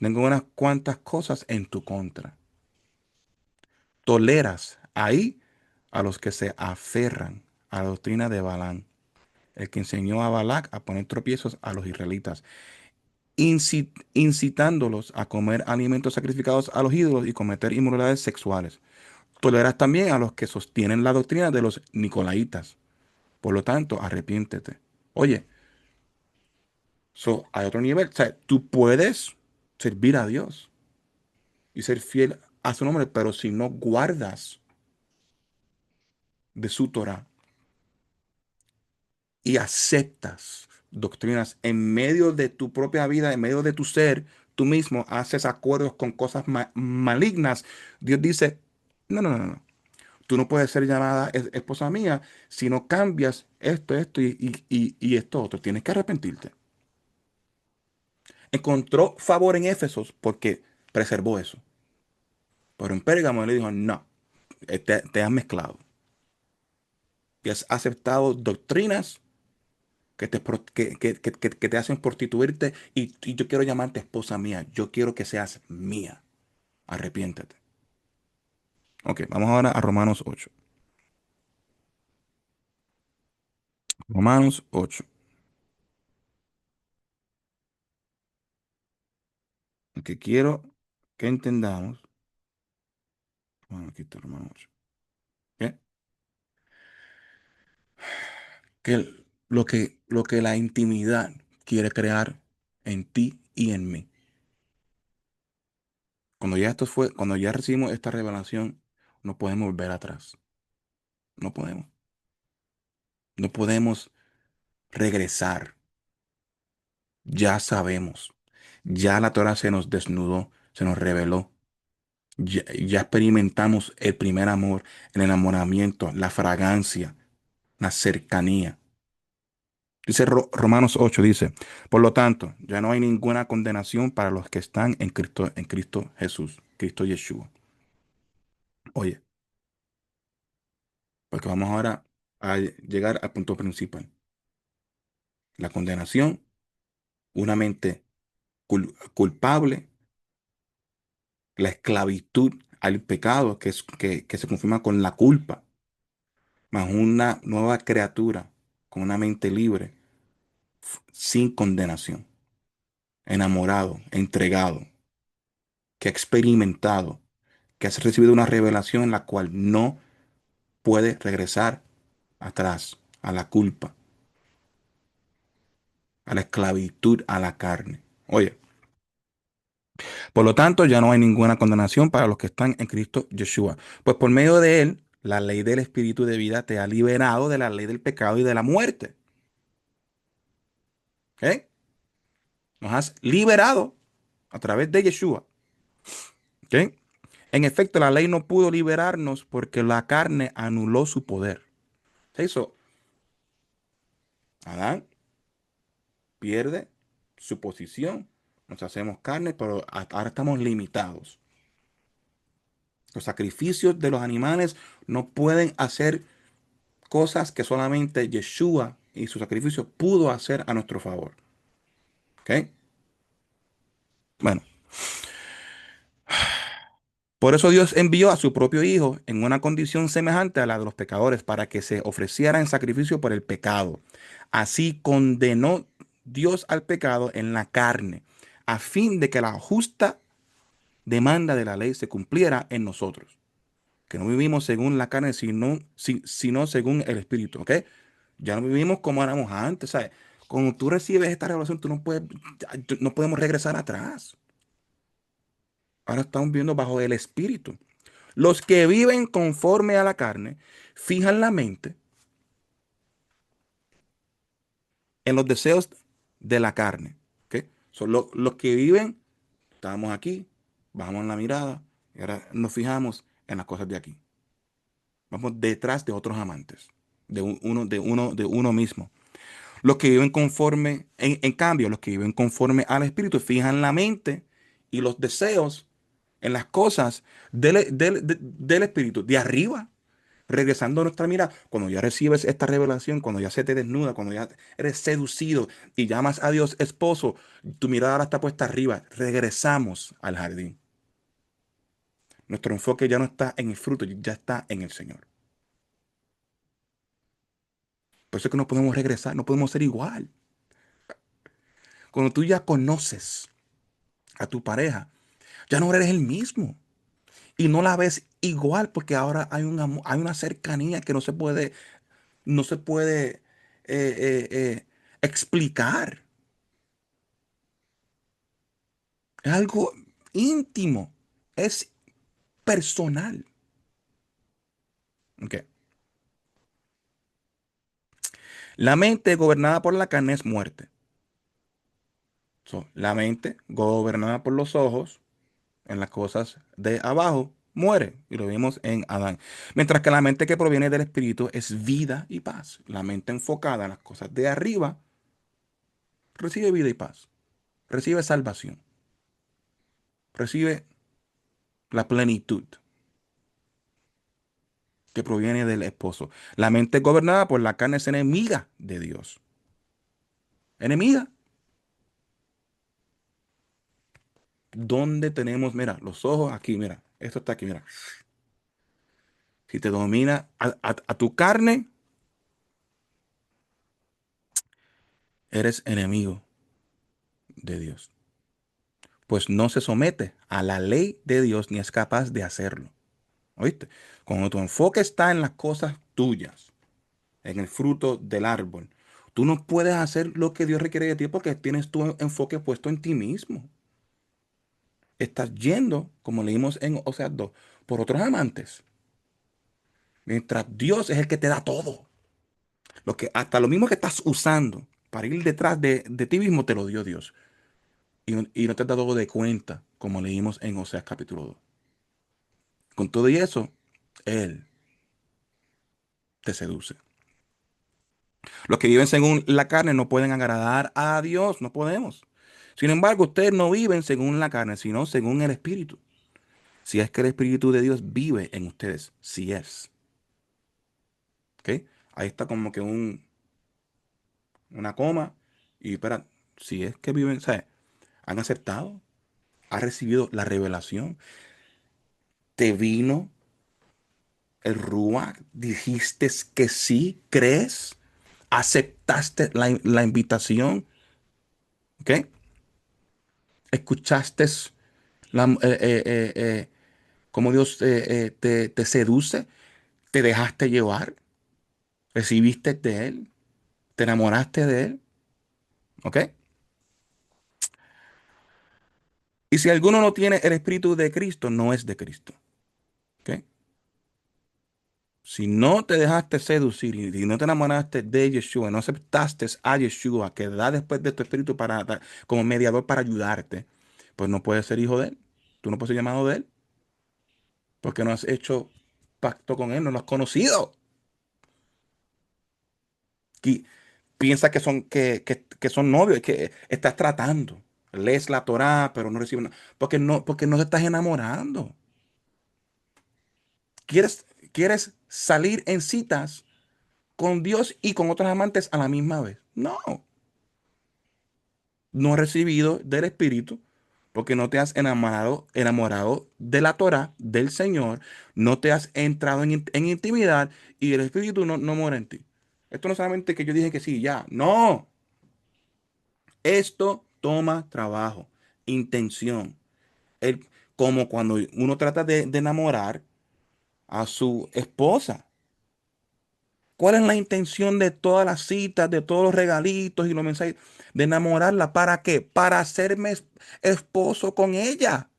tengo unas cuantas cosas en tu contra. Toleras ahí a los que se aferran a la doctrina de Balaam, el que enseñó a Balac a poner tropiezos a los israelitas, incitándolos a comer alimentos sacrificados a los ídolos y cometer inmoralidades sexuales. Toleras también a los que sostienen la doctrina de los nicolaitas. Por lo tanto, arrepiéntete. Oye, hay otro nivel. O sea, tú puedes servir a Dios y ser fiel a su nombre, pero si no guardas de su Torah y aceptas doctrinas en medio de tu propia vida, en medio de tu ser, tú mismo haces acuerdos con cosas malignas. Dios dice, no, no, no, no. Tú no puedes ser llamada esposa mía si no cambias esto y esto otro. Tienes que arrepentirte. Encontró favor en Éfesos porque preservó eso. Pero en Pérgamo él le dijo, no, te has mezclado y has aceptado doctrinas que te hacen prostituirte y yo quiero llamarte esposa mía. Yo quiero que seas mía. Arrepiéntete. Ok, vamos ahora a Romanos 8. Romanos 8. Lo que quiero que entendamos. Bueno, aquí está Romanos 8. ¿Qué? Lo que la intimidad quiere crear en ti y en mí. Cuando ya recibimos esta revelación, no podemos volver atrás. No podemos. No podemos regresar. Ya sabemos. Ya la Torah se nos desnudó, se nos reveló. Ya experimentamos el primer amor, el enamoramiento, la fragancia, la cercanía. Dice Romanos 8, dice, por lo tanto, ya no hay ninguna condenación para los que están en Cristo Jesús, Cristo Yeshua. Oye, porque vamos ahora a llegar al punto principal. La condenación, una mente culpable, la esclavitud al pecado que se confirma con la culpa, más una nueva criatura con una mente libre, sin condenación, enamorado, entregado, que ha experimentado, que has recibido una revelación en la cual no puede regresar atrás a la culpa, a la esclavitud, a la carne. Oye, por lo tanto, ya no hay ninguna condenación para los que están en Cristo Yeshua. Pues por medio de él, la ley del Espíritu de vida te ha liberado de la ley del pecado y de la muerte. ¿Ok? Nos has liberado a través de Yeshua. ¿Ok? En efecto, la ley no pudo liberarnos porque la carne anuló su poder. Se hizo, Adán pierde su posición, nos hacemos carne, pero ahora estamos limitados. Los sacrificios de los animales no pueden hacer cosas que solamente Yeshua y su sacrificio pudo hacer a nuestro favor. ¿Ok? Bueno, por eso Dios envió a su propio Hijo en una condición semejante a la de los pecadores para que se ofreciera en sacrificio por el pecado. Así condenó Dios al pecado en la carne, a fin de que la justa demanda de la ley se cumpliera en nosotros, que no vivimos según la carne, sino según el Espíritu, ¿ok? Ya no vivimos como éramos antes, ¿sabes? Cuando tú recibes esta revelación, tú no puedes, no podemos regresar atrás. Ahora estamos viviendo bajo el Espíritu. Los que viven conforme a la carne fijan la mente en los deseos de la carne, ¿ok? Son los que viven, estamos aquí, bajamos la mirada y ahora nos fijamos en las cosas de aquí. Vamos detrás de otros amantes, de uno mismo. Los que viven conforme, en cambio, los que viven conforme al Espíritu fijan la mente y los deseos en las cosas del Espíritu, de arriba. Regresando a nuestra mirada, cuando ya recibes esta revelación, cuando ya se te desnuda, cuando ya eres seducido y llamas a Dios esposo, tu mirada ahora está puesta arriba. Regresamos al jardín. Nuestro enfoque ya no está en el fruto, ya está en el Señor. Por eso es que no podemos regresar, no podemos ser igual. Cuando tú ya conoces a tu pareja, ya no eres el mismo y no la ves igual porque ahora hay hay una cercanía que no se puede explicar. Es algo íntimo, es personal. Ok. La mente gobernada por la carne es muerte. So, la mente gobernada por los ojos en las cosas de abajo muere. Y lo vimos en Adán. Mientras que la mente que proviene del espíritu es vida y paz. La mente enfocada en las cosas de arriba recibe vida y paz. Recibe salvación. Recibe la plenitud que proviene del esposo. La mente gobernada por la carne es enemiga de Dios. Enemiga. ¿Dónde tenemos? Mira, los ojos aquí, mira. Esto está aquí, mira. Si te domina a tu carne, eres enemigo de Dios. Pues no se somete a la ley de Dios ni es capaz de hacerlo. ¿Oíste? Cuando tu enfoque está en las cosas tuyas, en el fruto del árbol, tú no puedes hacer lo que Dios requiere de ti porque tienes tu enfoque puesto en ti mismo. Estás yendo, como leímos en Oseas 2, por otros amantes. Mientras Dios es el que te da todo. Hasta lo mismo que estás usando para ir detrás de ti mismo te lo dio Dios. Y no te has dado de cuenta, como leímos en Oseas capítulo 2. Con todo y eso, Él te seduce. Los que viven según la carne no pueden agradar a Dios, no podemos. Sin embargo, ustedes no viven según la carne, sino según el Espíritu. Si es que el Espíritu de Dios vive en ustedes, si es. ¿Ok? Ahí está como que una coma. Y espera, si es que viven, ¿sabes? Han aceptado, han recibido la revelación, te vino el Ruach, dijiste que sí, crees, aceptaste la invitación, ¿ok? Escuchaste cómo Dios te seduce, te dejaste llevar, recibiste de Él, te enamoraste de Él, ¿ok? Y si alguno no tiene el Espíritu de Cristo, no es de Cristo, ¿ok? Si no te dejaste seducir y no te enamoraste de Yeshua, no aceptaste a Yeshua que da después de tu espíritu como mediador para ayudarte, pues no puedes ser hijo de él. Tú no puedes ser llamado de él. porque no has hecho pacto con Él, no lo has conocido. Y piensa que son novios, que estás tratando. Lees la Torá, pero no recibes nada. Porque no te estás enamorando. ¿Quieres salir en citas con Dios y con otros amantes a la misma vez? No, no has recibido del Espíritu porque no te has enamorado de la Torá, del Señor, no te has entrado en intimidad y el Espíritu no mora en ti. Esto no es solamente que yo dije que sí, ya. No, esto toma trabajo, intención. El- Como cuando uno trata de enamorar a su esposa. ¿Cuál es la intención de todas las citas, de todos los regalitos y los mensajes? De enamorarla. ¿Para qué? Para hacerme esposo con ella.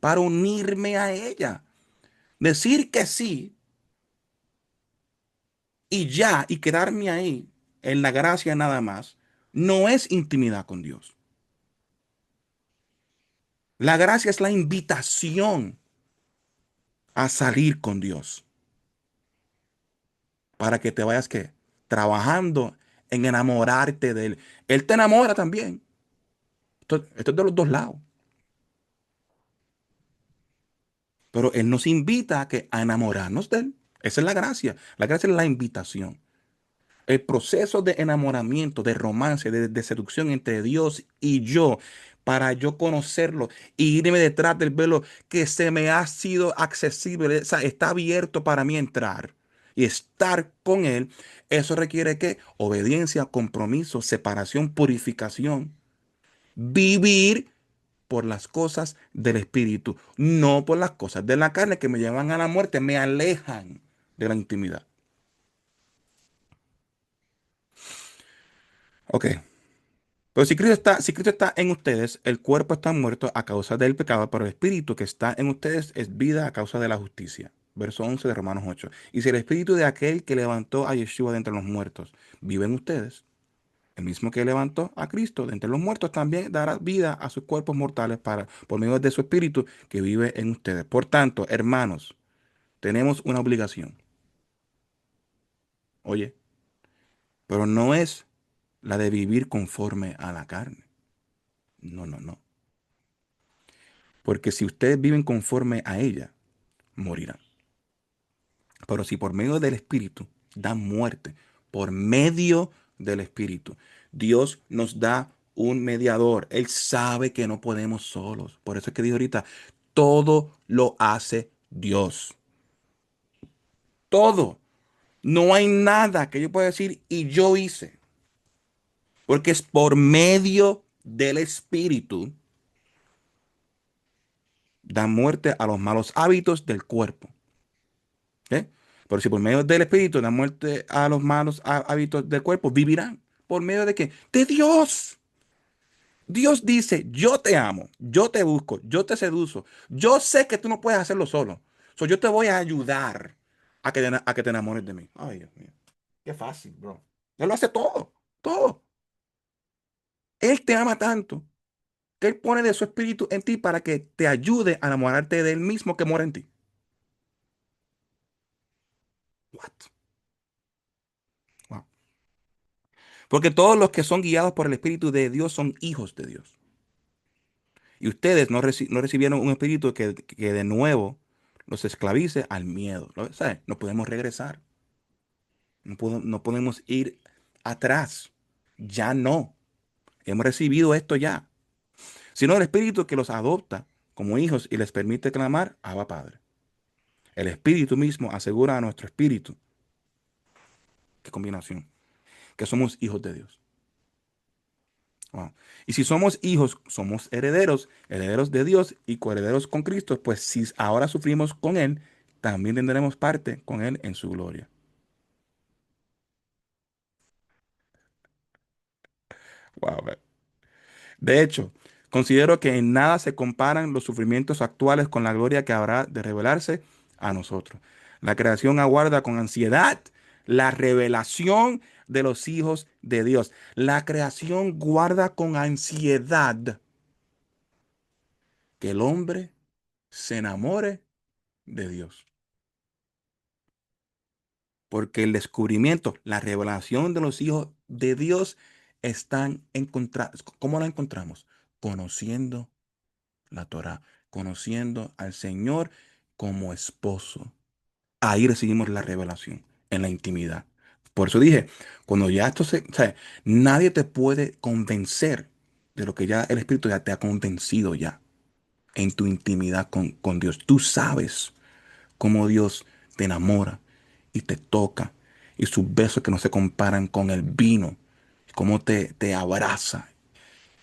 Para unirme a ella. Decir que sí y ya y quedarme ahí en la gracia nada más no es intimidad con Dios. La gracia es la invitación a salir con Dios para que te vayas ¿qué? Trabajando en enamorarte de Él. Él te enamora también. Esto es de los dos lados. Pero Él nos invita a enamorarnos de Él. Esa es la gracia. La gracia es la invitación. El proceso de enamoramiento, de romance, de seducción entre Dios y yo, para yo conocerlo y irme detrás del velo que se me ha sido accesible, o sea, está abierto para mí entrar y estar con Él, eso requiere que obediencia, compromiso, separación, purificación, vivir por las cosas del Espíritu, no por las cosas de la carne que me llevan a la muerte, me alejan de la intimidad. Ok. Pero si Cristo está en ustedes, el cuerpo está muerto a causa del pecado, pero el espíritu que está en ustedes es vida a causa de la justicia. Verso 11 de Romanos 8. Y si el espíritu de aquel que levantó a Yeshua de entre los muertos vive en ustedes, el mismo que levantó a Cristo de entre los muertos también dará vida a sus cuerpos mortales por medio de su espíritu que vive en ustedes. Por tanto, hermanos, tenemos una obligación. Oye, pero no es la de vivir conforme a la carne. No, no, no. Porque si ustedes viven conforme a ella, morirán. Pero si por medio del Espíritu dan muerte, por medio del Espíritu, Dios nos da un mediador. Él sabe que no podemos solos. Por eso es que dijo ahorita, todo lo hace Dios. Todo. No hay nada que yo pueda decir y yo hice. Porque es por medio del Espíritu da muerte a los malos hábitos del cuerpo. ¿Ok? Pero si por medio del Espíritu da muerte a los malos hábitos del cuerpo, vivirán. ¿Por medio de qué? De Dios. Dios dice, yo te amo, yo te busco, yo te seduzco. Yo sé que tú no puedes hacerlo solo. Yo te voy a ayudar a que te enamores de mí. Ay, Dios mío. Qué fácil, bro. Él lo hace todo, todo. Él te ama tanto que Él pone de su espíritu en ti para que te ayude a enamorarte de Él mismo que mora en ti. What? Wow. Porque todos los que son guiados por el Espíritu de Dios son hijos de Dios. Y ustedes no recibieron un espíritu que de nuevo los esclavice al miedo. ¿No? ¿Sabe? No podemos regresar. No podemos ir atrás. Ya no. Hemos recibido esto ya. Sino el espíritu que los adopta como hijos y les permite clamar, Abba Padre. El espíritu mismo asegura a nuestro espíritu, qué combinación, que somos hijos de Dios. Wow. Y si somos hijos, somos herederos, herederos de Dios y coherederos con Cristo, pues si ahora sufrimos con Él, también tendremos parte con Él en su gloria. Wow, man. De hecho, considero que en nada se comparan los sufrimientos actuales con la gloria que habrá de revelarse a nosotros. La creación aguarda con ansiedad la revelación de los hijos de Dios. La creación guarda con ansiedad que el hombre se enamore de Dios. Porque el descubrimiento, la revelación de los hijos de Dios están encontrados. ¿Cómo la encontramos? Conociendo la Torá, conociendo al Señor como esposo. Ahí recibimos la revelación, en la intimidad. Por eso dije, cuando ya esto se, o sea, nadie te puede convencer de lo que ya el Espíritu ya te ha convencido ya en tu intimidad con Dios. Tú sabes cómo Dios te enamora y te toca y sus besos que no se comparan con el vino, cómo te abraza,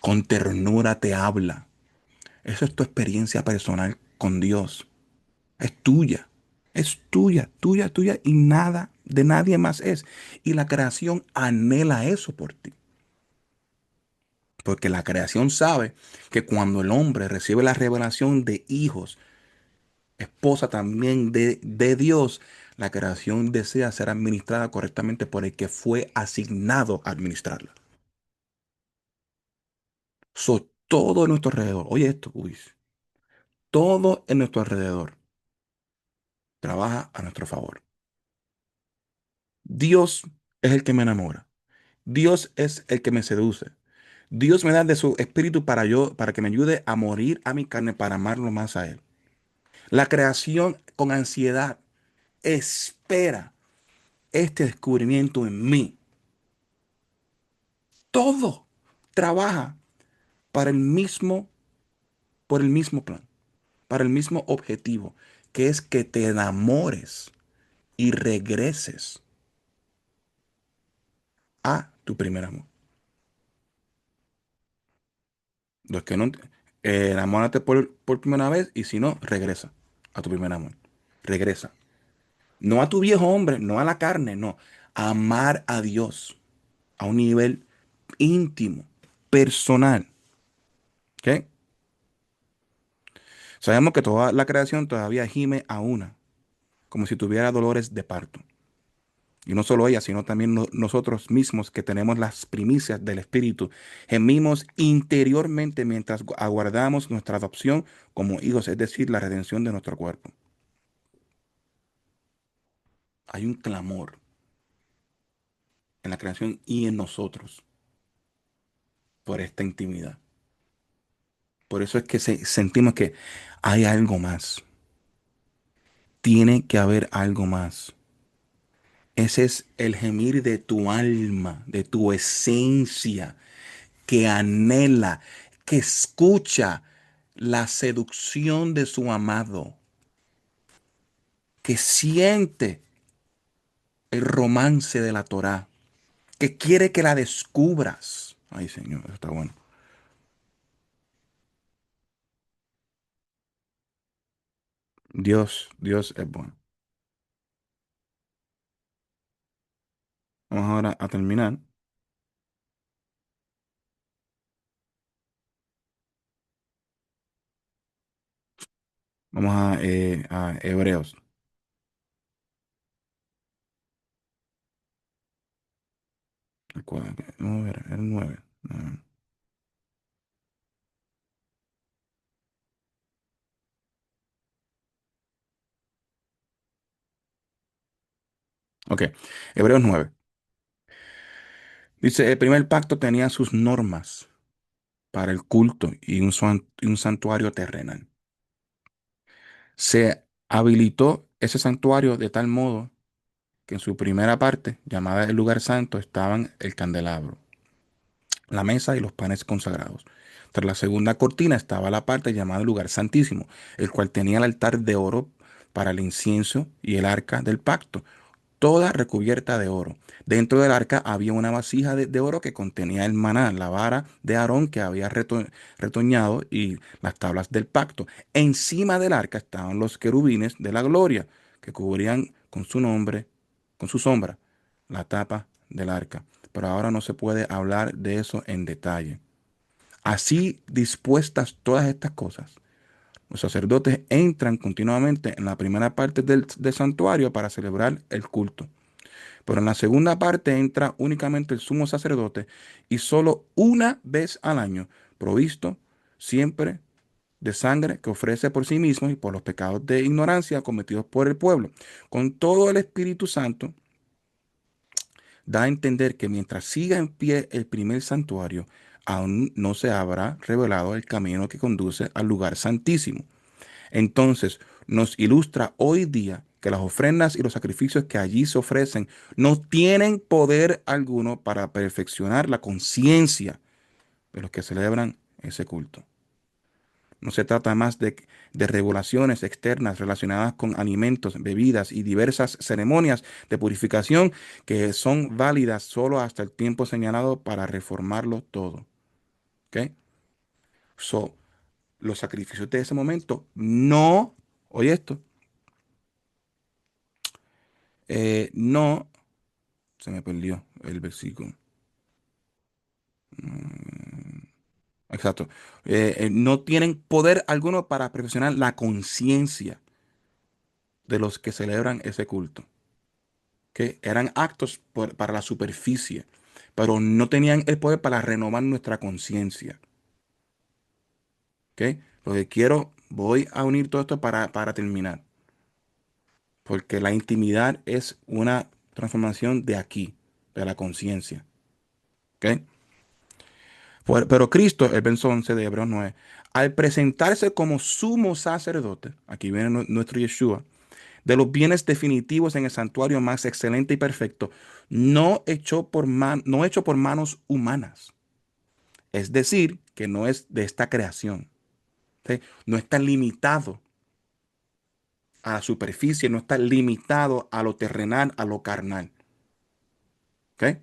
con ternura te habla. Eso es tu experiencia personal con Dios. Es tuya. Es tuya, tuya, tuya y nada de nadie más es. Y la creación anhela eso por ti. Porque la creación sabe que cuando el hombre recibe la revelación de hijos, esposa también de Dios, la creación desea ser administrada correctamente por el que fue asignado a administrarla. Todo en nuestro alrededor, oye esto, Luis, todo en nuestro alrededor trabaja a nuestro favor. Dios es el que me enamora. Dios es el que me seduce. Dios me da de su espíritu para que me ayude a morir a mi carne para amarlo más a Él. La creación con ansiedad espera este descubrimiento en mí. Todo trabaja para por el mismo plan, para el mismo objetivo, que es que te enamores y regreses a tu primer amor. Los que no, enamórate por primera vez y si no, regresa a tu primer amor. Regresa. No a tu viejo hombre, no a la carne, no. Amar a Dios a un nivel íntimo, personal. ¿Ok? Sabemos que toda la creación todavía gime a una, como si tuviera dolores de parto. Y no solo ella, sino también nosotros mismos que tenemos las primicias del Espíritu. Gemimos interiormente mientras aguardamos nuestra adopción como hijos, es decir, la redención de nuestro cuerpo. Hay un clamor en la creación y en nosotros por esta intimidad. Por eso es que sentimos que hay algo más. Tiene que haber algo más. Ese es el gemir de tu alma, de tu esencia, que anhela, que escucha la seducción de su amado, que siente el romance de la Torá, que quiere que la descubras. Ay, Señor, eso está bueno. Dios es bueno. Vamos ahora a terminar. Vamos a Hebreos. Vamos a ver, el 9. Ok, Hebreos 9. Dice, el primer pacto tenía sus normas para el culto y y un santuario terrenal. Se habilitó ese santuario de tal modo que en su primera parte, llamada el lugar santo, estaban el candelabro, la mesa y los panes consagrados. Tras la segunda cortina estaba la parte llamada el lugar santísimo, el cual tenía el altar de oro para el incienso y el arca del pacto, toda recubierta de oro. Dentro del arca había una vasija de oro que contenía el maná, la vara de Aarón que había retoñado y las tablas del pacto. Encima del arca estaban los querubines de la gloria que cubrían con su nombre, con su sombra, la tapa del arca. Pero ahora no se puede hablar de eso en detalle. Así dispuestas todas estas cosas, los sacerdotes entran continuamente en la primera parte del santuario para celebrar el culto. Pero en la segunda parte entra únicamente el sumo sacerdote y solo una vez al año, provisto siempre de sangre que ofrece por sí mismo y por los pecados de ignorancia cometidos por el pueblo. Con todo el Espíritu Santo da a entender que mientras siga en pie el primer santuario, aún no se habrá revelado el camino que conduce al lugar santísimo. Entonces, nos ilustra hoy día que las ofrendas y los sacrificios que allí se ofrecen no tienen poder alguno para perfeccionar la conciencia de los que celebran ese culto. No se trata más de regulaciones externas relacionadas con alimentos, bebidas y diversas ceremonias de purificación que son válidas solo hasta el tiempo señalado para reformarlo todo. ¿Ok? So, los sacrificios de ese momento no, oye esto, no, se me perdió el versículo. Exacto. No tienen poder alguno para perfeccionar la conciencia de los que celebran ese culto. Que eran actos para la superficie, pero no tenían el poder para renovar nuestra conciencia. ¿Ok? Lo que quiero, voy a unir todo esto para terminar, porque la intimidad es una transformación de aquí, de la conciencia. ¿Ok? Pero Cristo, el verso 11 de Hebreos 9, al presentarse como sumo sacerdote, aquí viene nuestro Yeshua, de los bienes definitivos en el santuario más excelente y perfecto, no hecho por manos humanas. Es decir, que no es de esta creación. ¿Sí? No está limitado a la superficie, no está limitado a lo terrenal, a lo carnal. ¿Ok?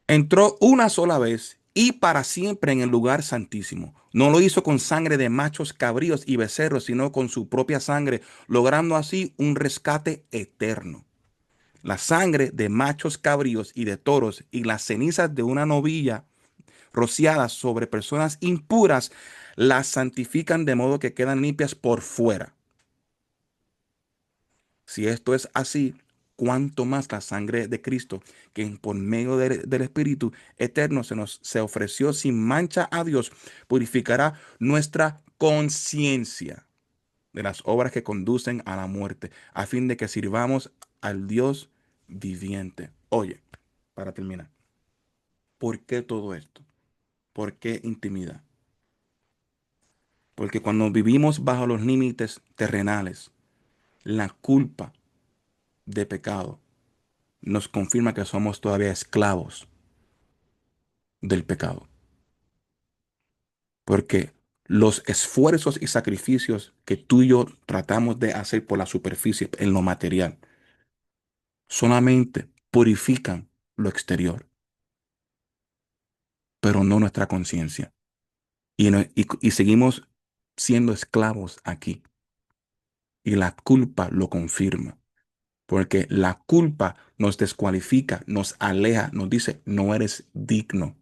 Entró una sola vez y para siempre en el lugar santísimo. No lo hizo con sangre de machos, cabríos y becerros, sino con su propia sangre, logrando así un rescate eterno. La sangre de machos cabríos y de toros y las cenizas de una novilla rociadas sobre personas impuras las santifican de modo que quedan limpias por fuera. Si esto es así, cuánto más la sangre de Cristo, que por medio del Espíritu eterno se ofreció sin mancha a Dios, purificará nuestra conciencia de las obras que conducen a la muerte, a fin de que sirvamos al Dios viviente. Oye, para terminar, ¿por qué todo esto? ¿Por qué intimidad? Porque cuando vivimos bajo los límites terrenales, la culpa de pecado nos confirma que somos todavía esclavos del pecado. Porque los esfuerzos y sacrificios que tú y yo tratamos de hacer por la superficie, en lo material, solamente purifican lo exterior, pero no nuestra conciencia. Y seguimos siendo esclavos aquí. Y la culpa lo confirma. Porque la culpa nos descualifica, nos aleja, nos dice, no eres digno.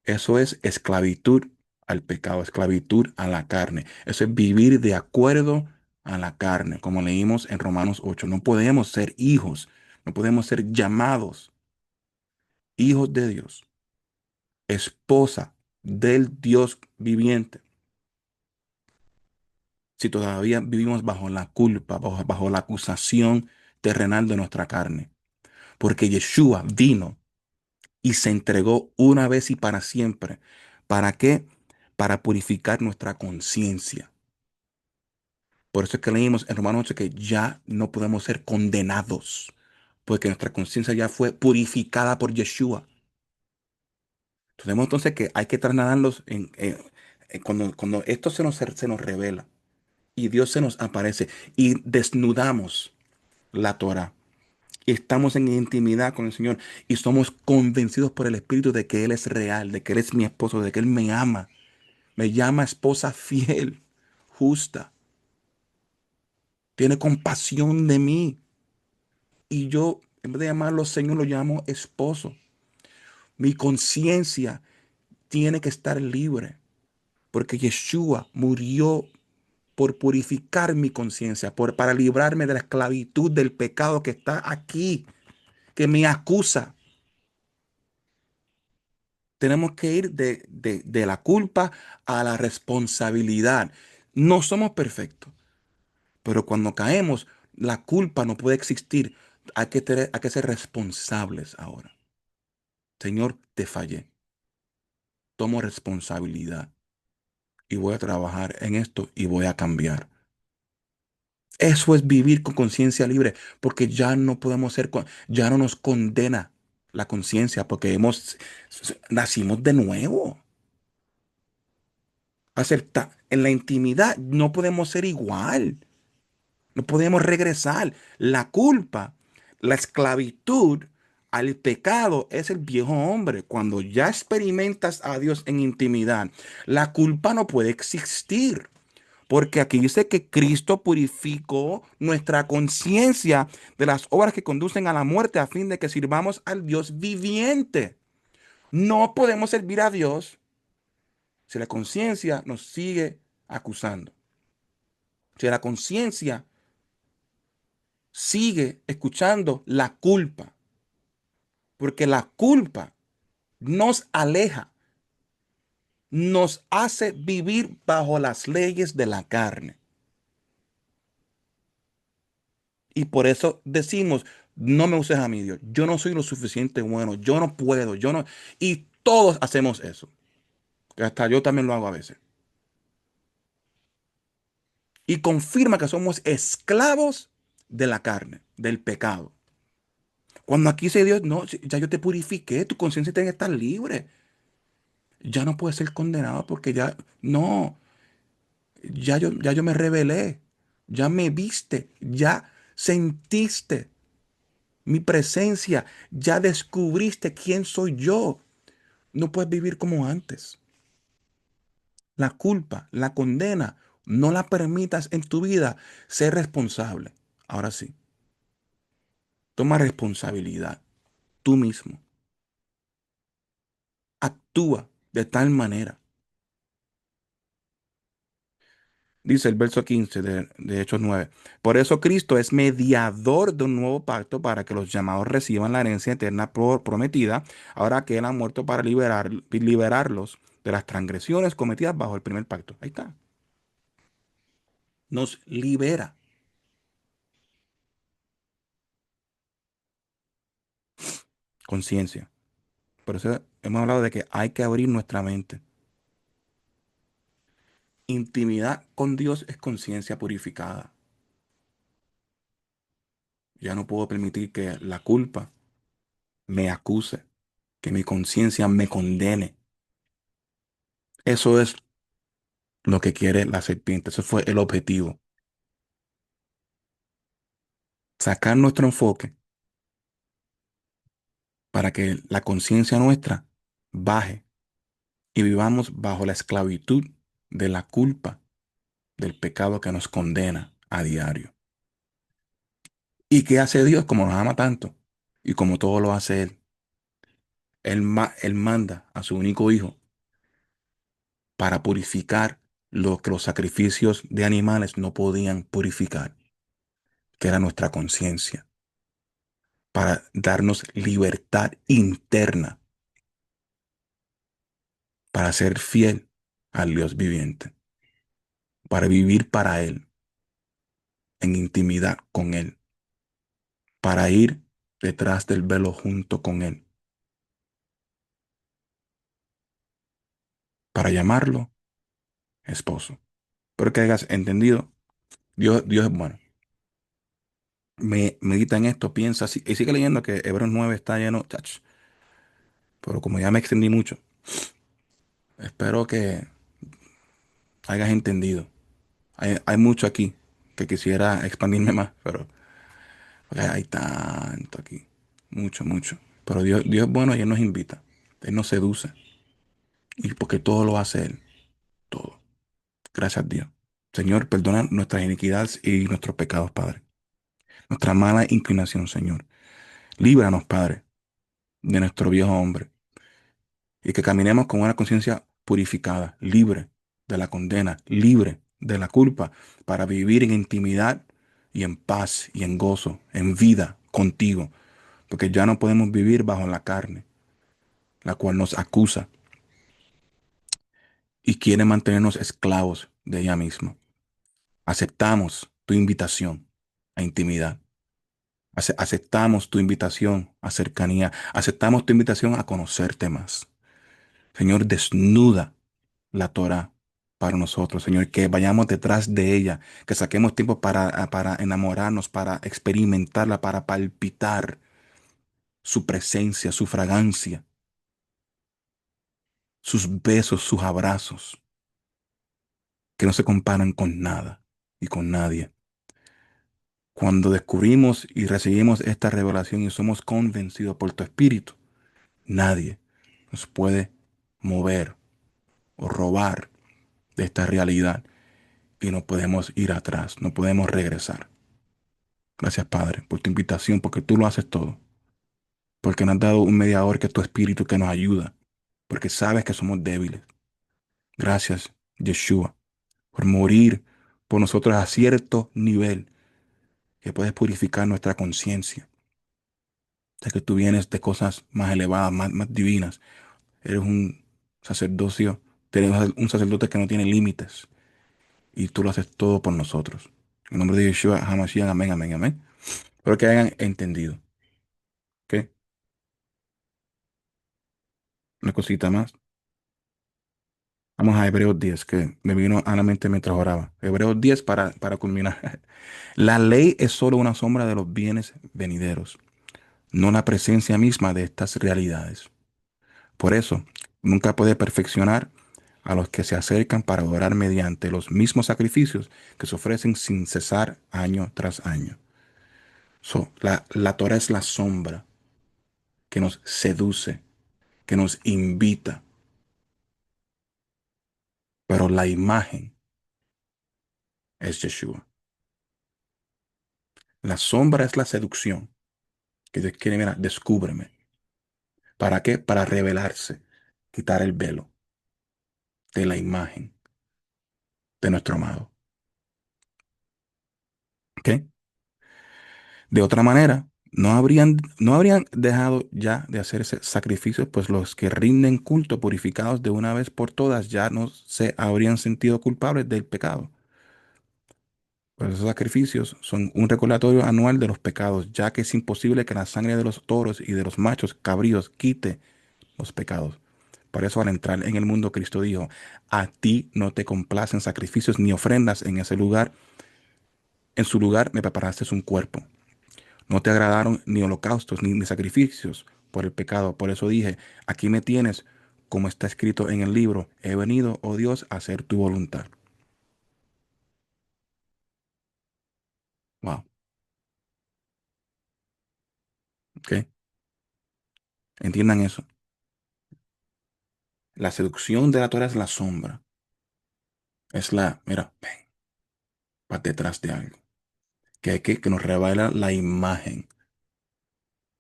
Eso es esclavitud al pecado, esclavitud a la carne. Eso es vivir de acuerdo a la carne, como leímos en Romanos 8. No podemos ser hijos, no podemos ser llamados hijos de Dios, esposa del Dios viviente, si todavía vivimos bajo la culpa, bajo la acusación terrenal de nuestra carne. Porque Yeshua vino y se entregó una vez y para siempre. ¿Para qué? Para purificar nuestra conciencia. Por eso es que leímos en Romanos 8 que ya no podemos ser condenados, porque nuestra conciencia ya fue purificada por Yeshua. Tenemos entonces que hay que trasladarlos cuando esto se nos revela y Dios se nos aparece y desnudamos la Torah. Estamos en intimidad con el Señor y somos convencidos por el Espíritu de que Él es real, de que Él es mi esposo, de que Él me ama. Me llama esposa fiel, justa. Tiene compasión de mí. Y yo, en vez de llamarlo Señor, lo llamo esposo. Mi conciencia tiene que estar libre porque Yeshua murió por purificar mi conciencia, para librarme de la esclavitud del pecado que está aquí, que me acusa. Tenemos que ir de la culpa a la responsabilidad. No somos perfectos, pero cuando caemos, la culpa no puede existir. Hay que ser responsables ahora. Señor, te fallé. Tomo responsabilidad y voy a trabajar en esto y voy a cambiar. Eso es vivir con conciencia libre, porque ya no podemos ser, ya no nos condena la conciencia, porque nacimos de nuevo. En la intimidad no podemos ser igual, no podemos regresar. La culpa, la esclavitud al pecado es el viejo hombre. Cuando ya experimentas a Dios en intimidad, la culpa no puede existir. Porque aquí dice que Cristo purificó nuestra conciencia de las obras que conducen a la muerte a fin de que sirvamos al Dios viviente. No podemos servir a Dios si la conciencia nos sigue acusando. Si la conciencia sigue escuchando la culpa. Porque la culpa nos aleja, nos hace vivir bajo las leyes de la carne. Y por eso decimos, no me uses a mí, Dios. Yo no soy lo suficiente bueno. Yo no puedo. Yo no. Y todos hacemos eso. Hasta yo también lo hago a veces. Y confirma que somos esclavos de la carne, del pecado. Cuando aquí dice Dios, no, si ya yo te purifiqué, tu conciencia tiene que estar libre. Ya no puedes ser condenado porque ya, no, ya yo me rebelé. Ya me viste, ya sentiste mi presencia, ya descubriste quién soy yo. No puedes vivir como antes. La culpa, la condena, no la permitas en tu vida. Sé responsable. Ahora sí, toma responsabilidad tú mismo. Actúa de tal manera. Dice el verso 15 de Hechos 9. Por eso Cristo es mediador de un nuevo pacto para que los llamados reciban la herencia eterna prometida, ahora que Él ha muerto para liberarlos de las transgresiones cometidas bajo el primer pacto. Ahí está. Nos libera. Conciencia. Por eso hemos hablado de que hay que abrir nuestra mente. Intimidad con Dios es conciencia purificada. Ya no puedo permitir que la culpa me acuse, que mi conciencia me condene. Eso es lo que quiere la serpiente. Ese fue el objetivo. Sacar nuestro enfoque para que la conciencia nuestra baje y vivamos bajo la esclavitud de la culpa, del pecado que nos condena a diario. ¿Y qué hace Dios como nos ama tanto? Y como todo lo hace Él. Él manda a su único hijo para purificar lo que los sacrificios de animales no podían purificar, que era nuestra conciencia, para darnos libertad interna, para ser fiel al Dios viviente, para vivir para Él, en intimidad con Él, para ir detrás del velo junto con Él, para llamarlo esposo. Pero que hayas entendido, Dios es bueno. Medita en esto, piensa y sigue leyendo que Hebreos 9 está lleno, chach. Pero como ya me extendí mucho, espero que hayas entendido. Hay mucho aquí que quisiera expandirme más, pero hay tanto aquí. Mucho, mucho. Pero Dios es bueno y Él nos invita. Él nos seduce. Y porque todo lo hace Él. Todo. Gracias a Dios. Señor, perdona nuestras iniquidades y nuestros pecados, Padre. Nuestra mala inclinación, Señor. Líbranos, Padre, de nuestro viejo hombre. Y que caminemos con una conciencia purificada, libre de la condena, libre de la culpa, para vivir en intimidad y en paz y en gozo, en vida contigo, porque ya no podemos vivir bajo la carne, la cual nos acusa y quiere mantenernos esclavos de ella misma. Aceptamos tu invitación a intimidad. Aceptamos tu invitación a cercanía. Aceptamos tu invitación a conocerte más. Señor, desnuda la Torah para nosotros, Señor, que vayamos detrás de ella, que saquemos tiempo para enamorarnos, para experimentarla, para palpitar su presencia, su fragancia, sus besos, sus abrazos, que no se comparan con nada y con nadie. Cuando descubrimos y recibimos esta revelación y somos convencidos por tu Espíritu, nadie nos puede mover o robar de esta realidad y no podemos ir atrás, no podemos regresar. Gracias, Padre, por tu invitación, porque tú lo haces todo, porque nos has dado un mediador que es tu Espíritu que nos ayuda, porque sabes que somos débiles. Gracias, Yeshua, por morir por nosotros a cierto nivel que puedes purificar nuestra conciencia, de que tú vienes de cosas más elevadas, más divinas. Eres un sacerdocio, eres un sacerdote que no tiene límites y tú lo haces todo por nosotros. En nombre de Yeshua, Hamashiach, amén, amén, amén. Espero que hayan entendido. ¿Ok? Una cosita más. Vamos a Hebreos 10, que me vino a la mente mientras oraba. Hebreos 10 para culminar. La ley es solo una sombra de los bienes venideros, no la presencia misma de estas realidades. Por eso, nunca puede perfeccionar a los que se acercan para adorar mediante los mismos sacrificios que se ofrecen sin cesar año tras año. La Torah es la sombra que nos seduce, que nos invita, pero la imagen es Yeshua. La sombra es la seducción, que Dios quiere, mira, descúbreme. ¿Para qué? Para revelarse, quitar el velo de la imagen de nuestro amado. ¿Ok? De otra manera, no habrían dejado ya de hacerse sacrificios, pues los que rinden culto purificados de una vez por todas ya no se habrían sentido culpables del pecado. Pues esos sacrificios son un recordatorio anual de los pecados, ya que es imposible que la sangre de los toros y de los machos cabríos quite los pecados. Por eso al entrar en el mundo, Cristo dijo, a ti no te complacen sacrificios ni ofrendas en ese lugar. En su lugar me preparaste un cuerpo. No te agradaron ni holocaustos ni sacrificios por el pecado. Por eso dije, aquí me tienes, como está escrito en el libro, he venido, oh Dios, a hacer tu voluntad. Wow. ¿Ok? Entiendan eso. La seducción de la Torah es la sombra. Mira, ven, para detrás de algo. Que nos revela la imagen.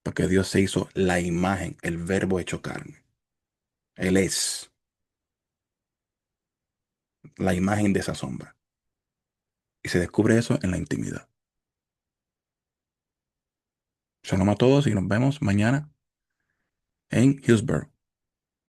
Porque Dios se hizo la imagen, el verbo hecho carne. Él es la imagen de esa sombra. Y se descubre eso en la intimidad. Shalom a todos y nos vemos mañana en Hillsborough.